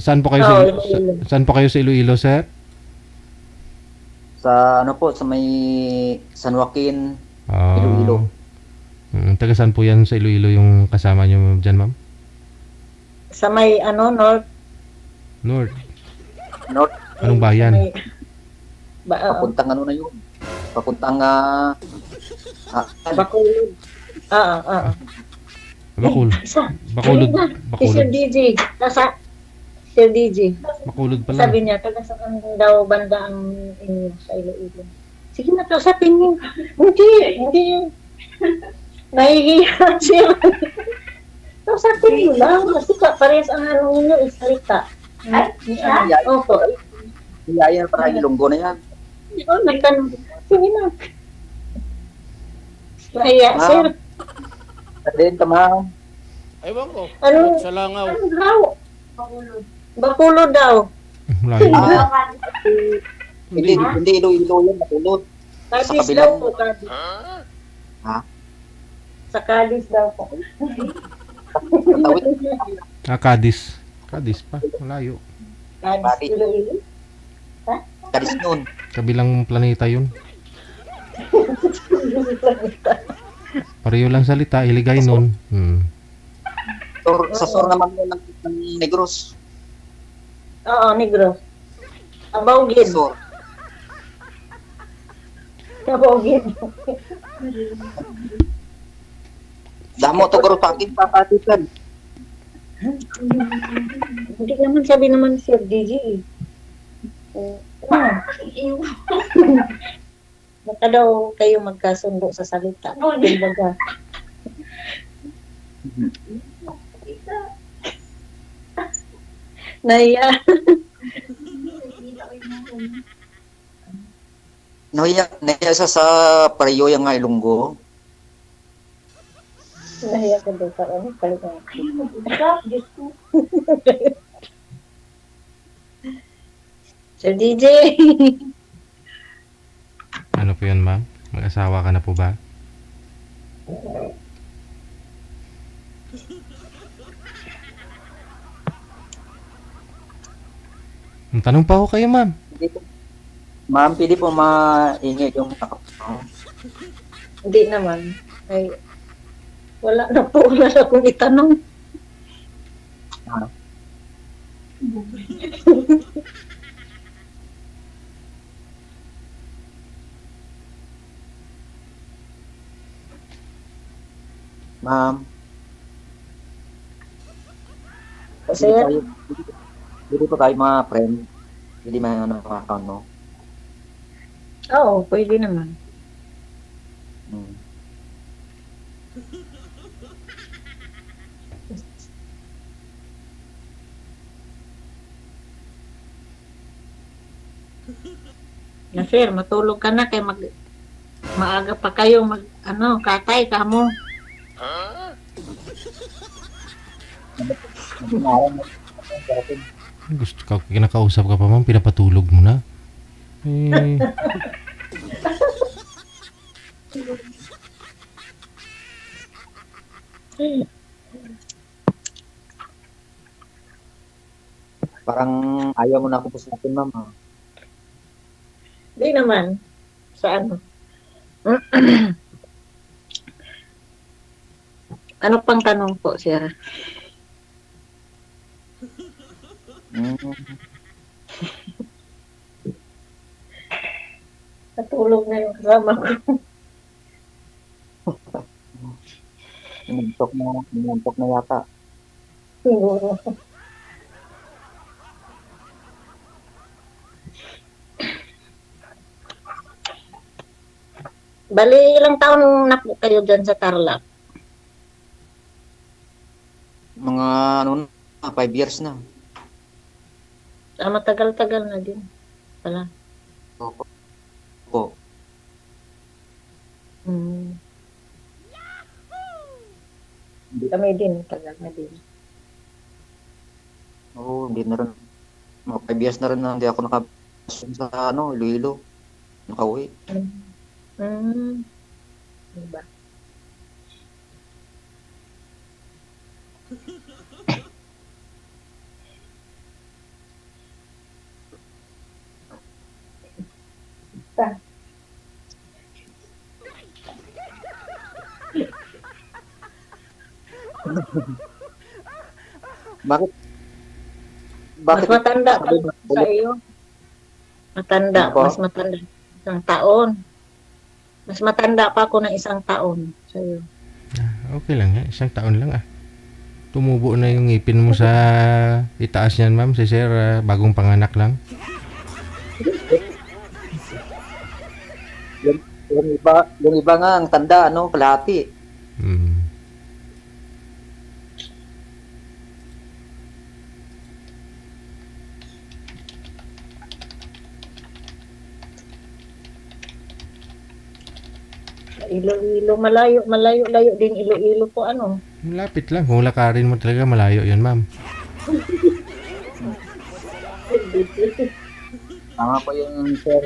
Saan po kayo saan po kayo sa Iloilo, Sir? Sa ano po, sa may San Joaquin, Iloilo. Taga saan po yan sa Iloilo yung kasama nyo dyan, ma'am? Sa may North. North. Anong bayan? Papuntang ano na yun? Papuntang Bacolod. Bacolod. Bacolod. Sir DJ. Sir DJ. Bacolod pala. Sabi niya, taga saan daw banda ang inyo sa Iloilo. Sige na, kausapin niyo. Hindi. Nahihiya siya. Kausapin niyo lang. Kasi parehas ang ano ninyo, isalita. Ay, opo. Yan, parang Ilonggo na yan. Oo, nagtanong. Sige na. Nahiya, sir. Sabihin ka, ma'am. Ewan ko. Ano? Sa Langaw. Ano daw? Bacolod daw. Hindi Iloilo yan, Bacolod. Cadiz daw po, Cadiz. Ha? Sa Cadiz daw po. Cadiz. Cadiz pa, malayo. Cadiz, Iloilo. Ha? Cadiz noon. Kabilang planeta yun. Pareho lang salita, iligay nun. Sa sur naman yun ng Negros. Oo, Negros. Abawgin. Sur. Abawgin. Damo to garo pakin papatikan. Hindi naman sabi naman Sir DJ. Baka daw kayo magkasundo sa salita. Kumbaga. Naya. Naya sa pareho yung nga Ilonggo. Naya ka daw sa ano. Diyos ko. Sir DJ. Ano po yun, ma'am? Mag-asawa ka na po ba? Tanong pa ako kayo, ma'am. Ma'am, pwede po maingi yung nakapang. Hindi naman. Ay, wala na po. Wala na akong itanong. Ma'am, Sir, hindi pa tayo mga friend. Hindi may ano ang account mo. oo, pwede naman. Hmm. Na sir, matulog ka na kay maaga pa kayo katay ka mo. Gusto ka, kinakausap ka pa ma'am, pinapatulog mo na. Eh, Parang ayaw mo na ako pusukin, ma'am. Ah. Di naman. Sa ano? Ano pang tanong po, sir? Mm. Natulog na yung kasama ko. Inantok na yata. Siguro. Bali, ilang taon na po kayo dyan sa Tarlac? Mga 5 years na. Matagal-tagal na din. Pala. Opo. Kami din, tagal na din. Oo, hindi na rin. Mga 5 years na rin na hindi ako nakapasok sa Iloilo. Nakauwi. Diba? Bakit? Mas matanda pa sa iyo. Matanda, Ano po? mas matanda. Isang taon. Mas matanda pa ako ng isang taon sa iyo. okay lang yan. Isang taon lang ah. Tumubo na yung ngipin mo sa itaas niyan ma'am. Si sir, bagong panganak lang. Yung iba nga, ang tanda, kalahati. Iloilo, malayo din Iloilo po Lapit lang. Kung lakarin mo talaga, malayo yun ma'am. Tama po yung sir,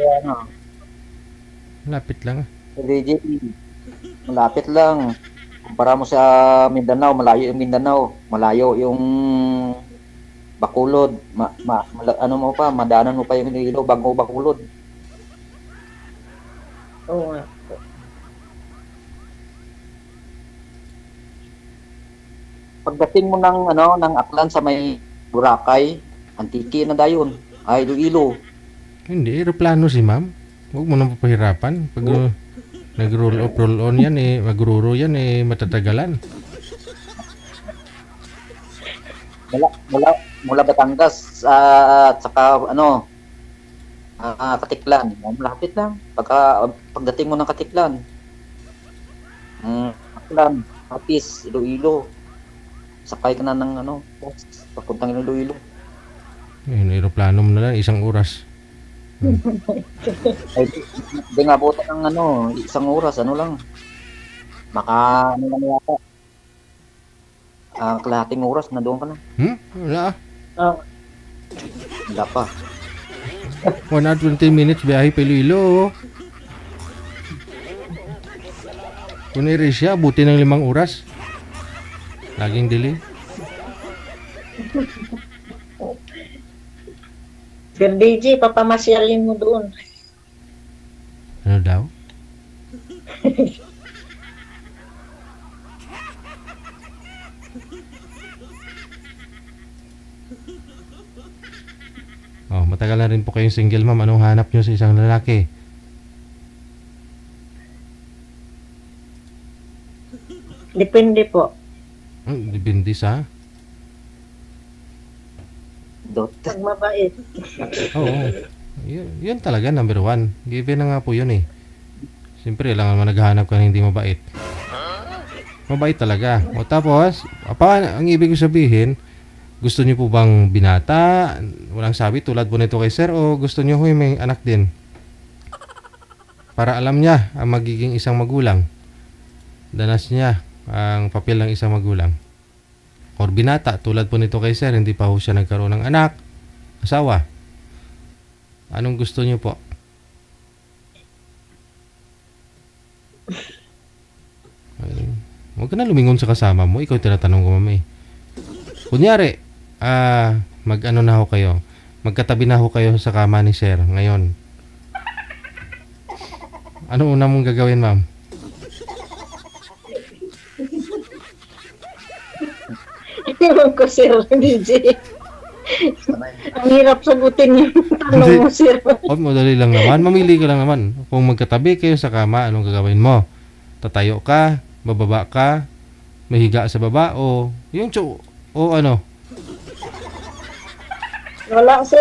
Lapit lang ah. DJ, malapit lang. Kumpara mo sa Mindanao, malayo yung Mindanao. Malayo yung Bacolod. Madaanan mo pa yung Iloilo bago Bacolod. Oo nga. Pagdating mo ng Aklan sa may Boracay, Antique na dayon. Ay, Iloilo. Hindi, aeroplano si ma'am. Huwag mo nang papahirapan. Pag nag-roll off, roll on yan magruro yan matatagalan. Mula Batangas at saka Katiklan. Malapit lang. Pagdating mo ng Katiklan, Aklan, Apis, Iloilo. Sakay ka na ng papuntang Iloilo. Aeroplano mo na lang, isang oras. Ay, di nga po ng isang oras, lang. Lang yata. Kalahating oras na doon ka na. Wala ah. Wala pa. 1 hour 20 minutes biyahe pa Iloilo. Kung i-race siya, buti ng 5 oras. Laging delay. Sir DJ, papamasyalin mo doon. Ano daw? Oh, matagal na rin po kayong single, ma'am. Anong hanap nyo sa isang lalaki? Depende po. Depende sa? Pag mabait. Oo. Yun talaga, number one. Given na nga po yun eh. Siyempre, lang naman naghahanap ka na hindi mabait. Mabait talaga. O tapos, ang ibig ko sabihin, gusto niyo po bang binata? Walang sabi, tulad po nito kay sir, o gusto niyo may anak din? Para alam niya ang magiging isang magulang. Danas niya ang papel ng isang magulang. Or binata, tulad po nito kay sir, hindi pa ho siya nagkaroon ng anak, asawa. Anong gusto niyo po? Huwag ka na lumingon sa kasama mo. Ikaw tinatanong ko, mami. Kunyari, mag-ano na ho kayo. Magkatabi na ho kayo sa kama ni sir ngayon. Ano una mong gagawin, ma'am? Ewan ko, sir, DJ. Ang hirap sagutin yung tanong mo, sir. Madali lang naman. Mamili ka lang naman. Kung magkatabi kayo sa kama, anong gagawin mo? Tatayo ka? Bababa ka? Mahiga sa baba? O yung o ano? Wala, sir.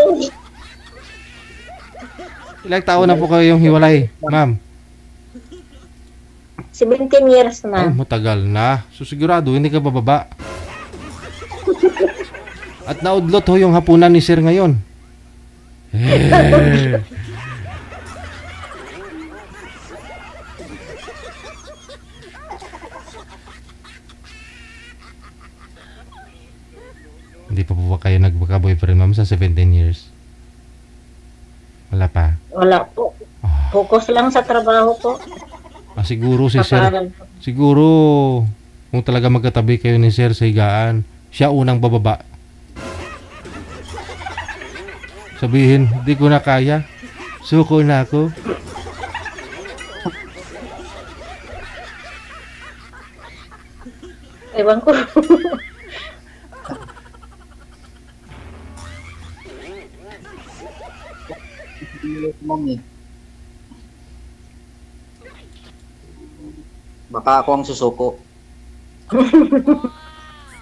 Ilang taon na po kayong hiwalay, ma'am? 17 years na. Matagal na. So sigurado, hindi ka bababa. At naudlot ho yung hapunan ni sir ngayon. Hindi pa po ba kayo nagka-boyfriend, ma'am, sa 17 years? Wala pa? Wala po. Focus lang sa trabaho po. Siguro si sir. Siguro, kung talaga magkatabi kayo ni sir sa higaan, siya unang bababa. Sabihin, di ko na kaya. Suko na ako. Ewan ko. Baka ako ang susuko.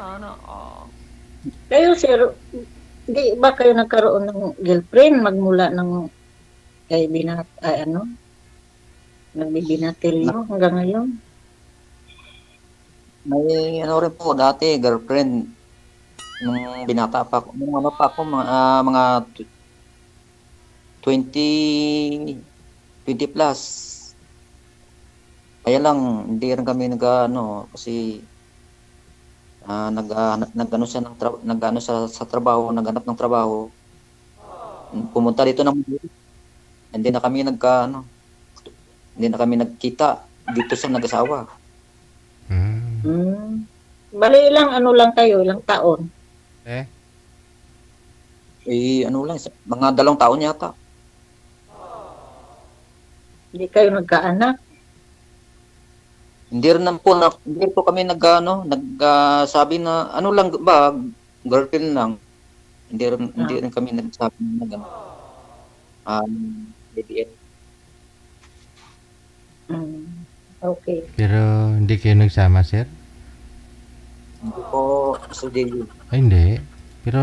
Sana Kayo, sir, di ba kayo nagkaroon ng girlfriend magmula ng kay nagbibinatilyo hanggang ngayon? May ano rin po dati, girlfriend. Nung binata pa ako, nung ano pa ako, mga 20 plus. Kaya lang, hindi rin kami kasi nag-ano siya sa trabaho, naghanap ng trabaho. Pumunta dito ng hindi na kami nagkita dito sa nag-asawa. Bali ilang lang kayo, ilang taon? Mga 2 taon yata. Hindi kayo nagkaanak? Hindi po kami nagsabi na lang ba, girlfriend lang. Hindi rin kami nagsabi na BBM. Okay. Pero hindi kayo nagsama, sir? Hindi po, Sudilio. Ay, hindi. Pero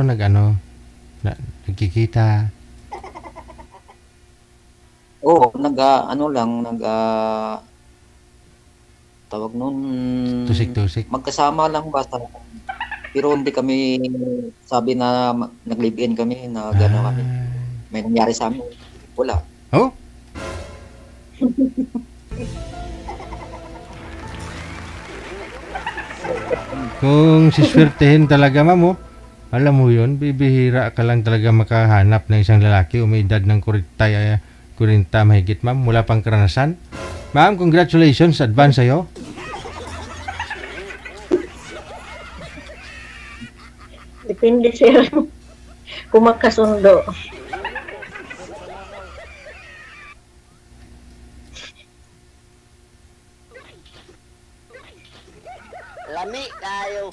nagkikita. Oo, tawag nun, tusik-tusik. Magkasama lang basta. Pero hindi kami sabi na nag-live-in kami, na gano'n kami. May nangyari sa amin. Wala. Oh? Kung siswertehin talaga, ma'am, alam mo yun, bibihira ka lang talaga makahanap ng isang lalaki o may edad ng 40 mahigit, ma'am, wala pang karanasan. Ma'am, congratulations, advance sa'yo. Depende, sir. Kung magkasundo. Lami tayo.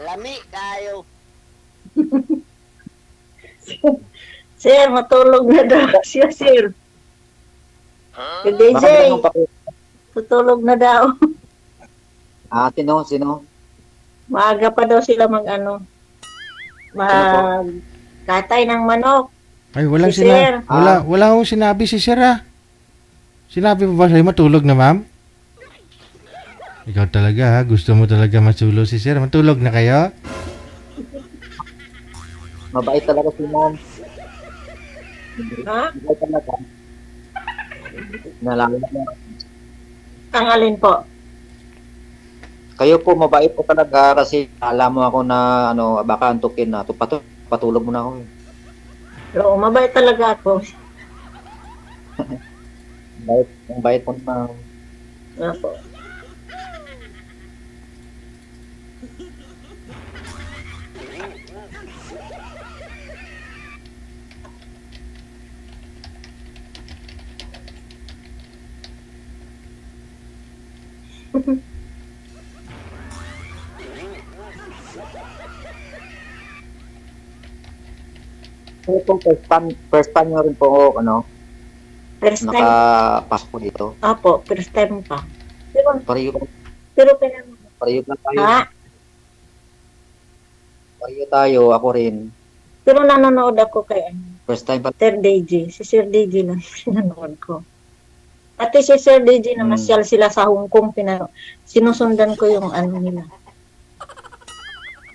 Lami kayo. Sir, matulog na daw siya, sir. Si DJ, tutulog na daw. Sino? Maaga pa daw sila magkatay ng manok. Ay, walang Si Sir. wala akong sinabi si Sir ah. Sinabi mo ba sa'yo matulog na, ma'am? Ikaw talaga ha, gusto mo talaga matulog si Sir. Matulog na kayo? Mabait talaga si ma'am. Ha? Mabait talaga. Nalaman mo. Ang alin po? Kayo po, mabait po talaga kasi alam mo ako na baka antukin na. Patulog mo na ako. Oo, mabait talaga ako. Ang bait po na. Opo. Ano po, first time nyo rin po, First time. nakapasok po dito. Opo, first time pa. Pareho na tayo. Ha? Pareho tayo, ako rin. Pero nanonood ako kay First time pa. Sir DJ. Si Sir DJ lang nanonood ko. Pati si Sir DJ na masyal sila sa Hong Kong, sinusundan ko yung nila.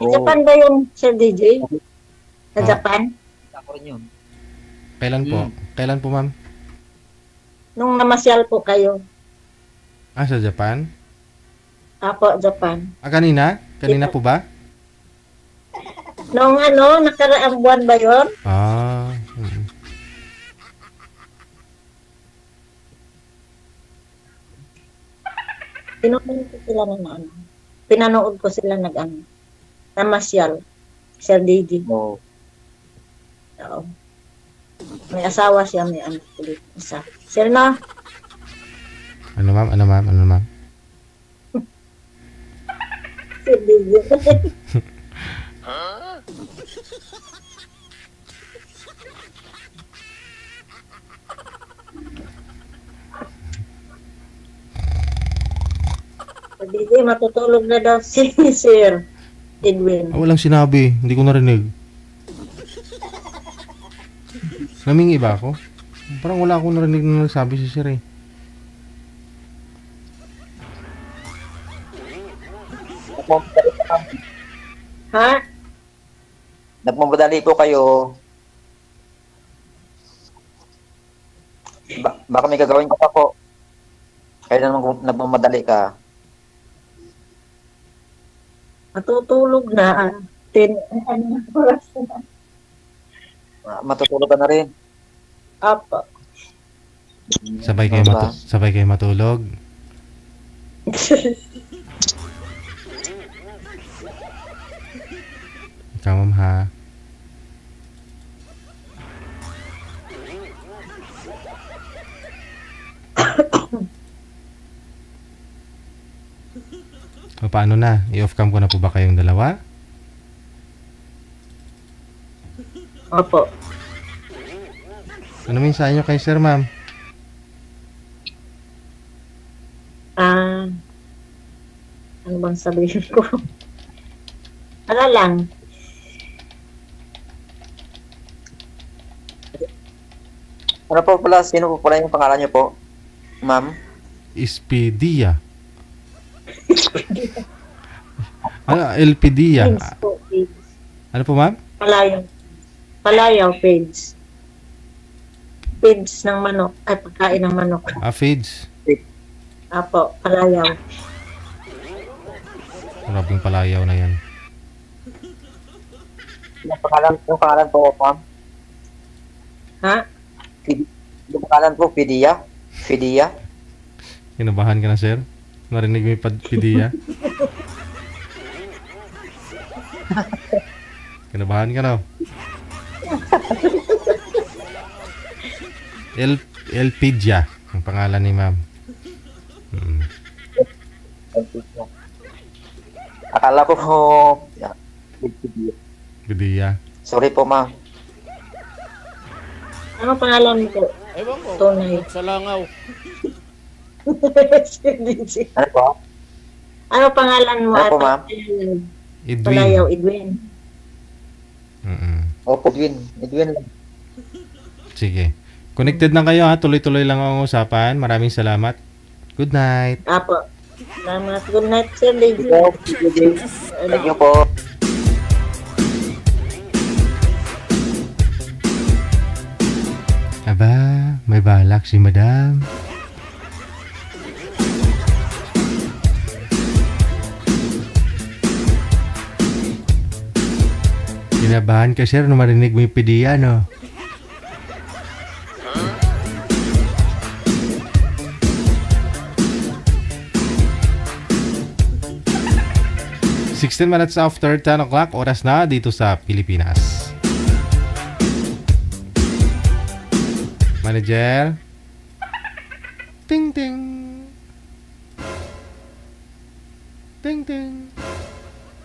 Oo. Japan ba yung Sir DJ? Sa Japan? Ako rin yun. Kailan po? Kailan po, ma'am? Nung namasyal po kayo. Sa Japan? Apo, Japan. Kanina? Kanina po ba? Nung nakaraang buwan ba yun? Pinanood ko sila Pinanood ko sila namasyal. Sir DJ. Oo. Oo. May asawa siya, may anak ulit. Isa. Sir na? Ano ma'am? Sir DJ. Sir DJ, matutulog na daw si Sir Edwin. Walang sinabi. Hindi ko narinig. Namingi ba ako? Parang wala akong narinig na nagsabi si Sir eh. Ha? Nagmamadali po kayo. Baka may gagawin ka pa po. Kaya naman nagmamadali ka. Matutulog na. 10 oras na. Matutulog ka na rin. Apa. Sabay kayo matulog. Ikaw, ma'am, ha? O, paano na? I-off cam ko na po ba kayong dalawa? Opo. Ano mensahe nyo kay Sir, ma'am? Ano bang sabihin ko? Ano lang. Ano po pala, sino po pala yung pangalan niyo po, ma'am? Expedia. Elpidia. Ano po, ma'am? Palayaw page. Page ng manok. Ay, pagkain ng manok. Feeds. Apo, palayaw. Marabing palayaw na yan. Yung pangalan po, ma'am? Ha? Yung pangalan po, Fidia? Fidia? Kinabahan ka na, Sir? Narinig mo yung Fidia? Kinabahan ka na. Elpidia ang pangalan ni ma'am. Akala ko Bidia. Sorry po, ma'am. Ano pangalan mo po? Ewan ko. Tunay. Sa langaw. Ano po? Ano pangalan mo? Ano po, ma'am? Edwin. Palayaw, Edwin. Opo, Edwin lang. Sige. Connected na kayo ha. Tuloy-tuloy lang ang usapan. Maraming salamat. Good night. Apo. Salamat. Good night, Sir Lady. Thank you po. Aba, may balak si Madam. Kinabahan ka, sir, nung marinig mo yung pidiya, no? ...16 minutes after 10 o'clock, oras na dito sa Pilipinas. Manager? Ting ting. Ting ting.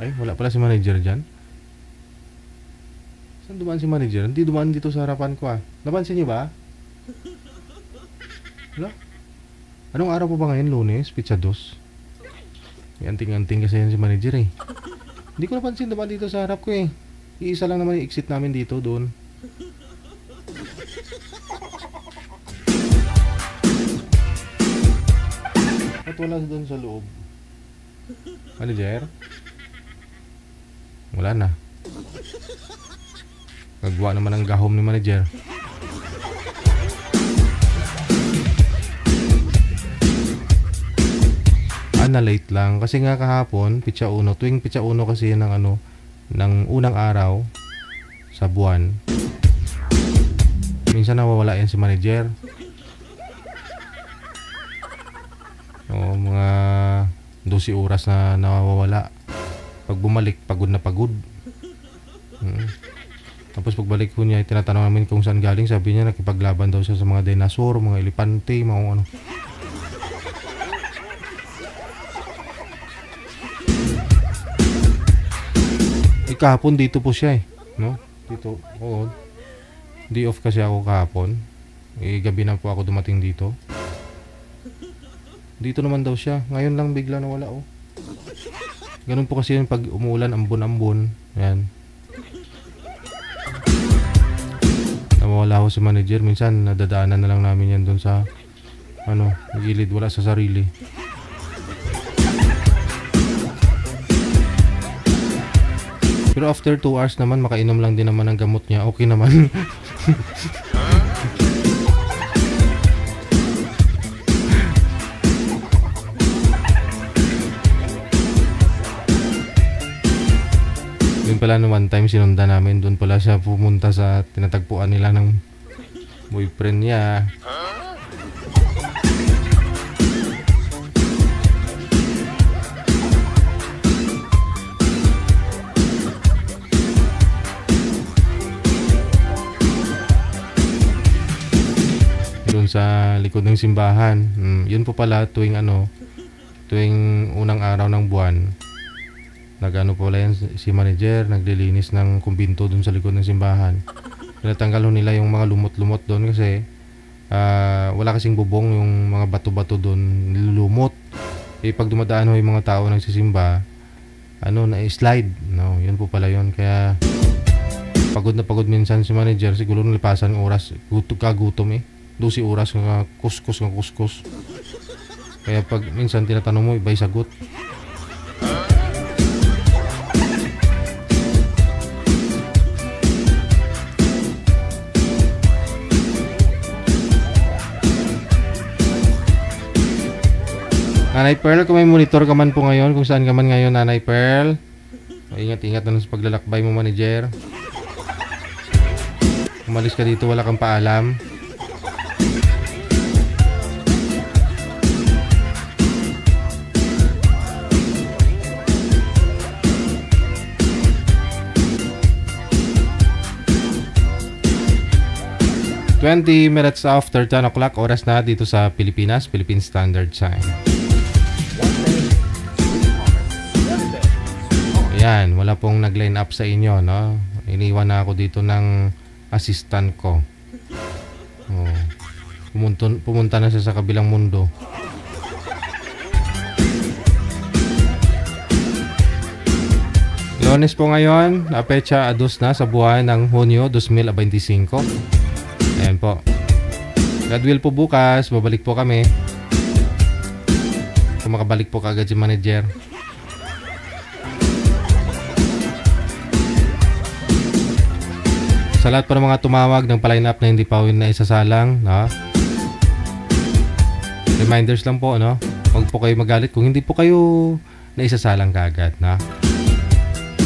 Ay, wala pala si manager dyan. Saan dumaan si manager? Hindi dumaan dito sa harapan ko ah. Napansin niyo ba? Wala? Anong araw po ba ngayon? Lunes? Pizza 2? May anting-anting kasi yan si manager eh. Hindi ko napansin naman dito sa harap ko eh. Iisa lang naman yung exit namin dito doon. At wala doon sa loob. Manager? Wala na. Gagawa naman ang gahom ni manager. Na late lang kasi nga kahapon pitsa uno, tuwing pitsa uno kasi ng ano ng unang araw sa buwan, minsan nawawala yan si manager. O mga 12 oras na nawawala. Pag bumalik pagod na pagod. Tapos pagbalik ko niya tinatanong namin kung saan galing, sabi niya nakipaglaban daw siya sa mga dinosaur, mga elepante, mga ano. Kahapon dito po siya eh, no? Dito, oo. Day off kasi ako kahapon. Gabi na po ako dumating dito. Dito naman daw siya. Ngayon lang bigla nawala oh. Ganun po kasi yun pag umuulan, ambon-ambon. Ayan. Nawawala ako si manager. Minsan nadadaanan na lang namin yan doon sa ano, gilid, wala sa sarili. Pero after 2 hours naman, makainom lang din naman ng gamot niya. Okay naman. Doon pala no one time sinundan namin. Doon pala siya pumunta sa tinatagpuan nila ng boyfriend niya. Sa likod ng simbahan. Yun po pala tuwing ano, tuwing unang araw ng buwan. Nagano po pala yan si manager, naglilinis ng kumbinto dun sa likod ng simbahan. Tinatanggal nila yung mga lumot-lumot doon kasi wala kasing bubong, yung mga bato-bato doon nilulumot. Eh pag dumadaan ho yung mga tao nagsisimba, ano na slide, no, yun po pala yun. Kaya pagod na pagod minsan si manager, siguro nalipasan ng oras, kagutom eh. 12 oras nga kuskus. Kaya pag minsan tinatanong mo, iba'y sagot. Nanay Pearl, kung may monitor ka man po ngayon, kung saan ka man ngayon, Nanay Pearl, ingat-ingat na sa paglalakbay mo, manager. Umalis ka dito, wala kang paalam. ...20 minutes after 10 o'clock, oras na dito sa Pilipinas, Philippine Standard Time. Yan, wala pong nag-line up sa inyo, no? Iniwan na ako dito ng assistant ko. Oh. Pumunta na siya sa kabilang mundo. Lunes po ngayon, pecha 2 na sa buwan ng Hunyo 2025. Ayan po. God will po bukas, babalik po kami. Kung makabalik po kagad si manager. Sa lahat po ng mga tumawag ng pa-line up na hindi pa na isasalang, no? Reminders lang po, no? Huwag po kayo magalit kung hindi po kayo na isasalang kaagad, no?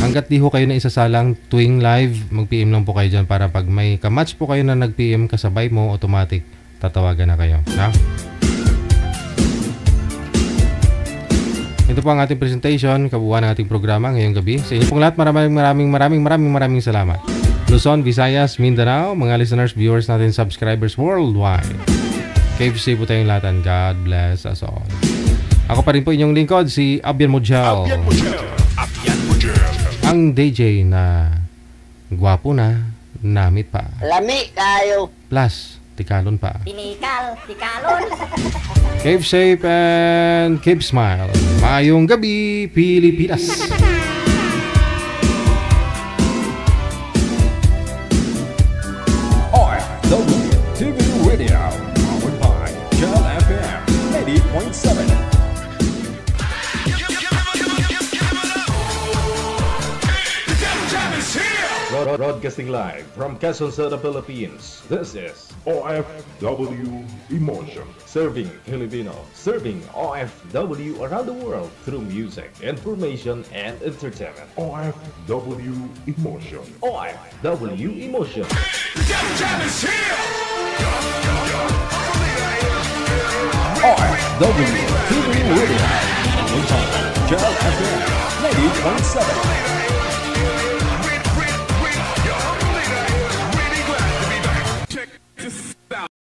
Hanggat di ho kayo na isasalang tuwing live, mag-PM lang po kayo dyan para pag may kamatch po kayo na nag-PM kasabay mo, automatic tatawagan na kayo, no? Ito po ang ating presentation, kabuuan ng ating programa ngayong gabi. Sa inyo pong lahat, maraming salamat. Luzon, Visayas, Mindanao, mga listeners, viewers natin, subscribers worldwide. Keep safe po tayong lahat and God bless us all. Ako pa rin po inyong lingkod, si Abian Mujal. Ang DJ na gwapo na, namit pa. Lami kayo. Plus, tikalon pa. Tikalon. Keep safe and keep smile. Mayong gabi, Pilipinas. TV Radio, powered by Jal FM 80.7. Broadcasting live from Quezon City, Philippines. This is OFW Emotion. Serving Filipino, serving OFW around the world through music, information, and entertainment. OFW Emotion. OFW Emotion. OFW TV Radio, powered by Jal FM 80.7.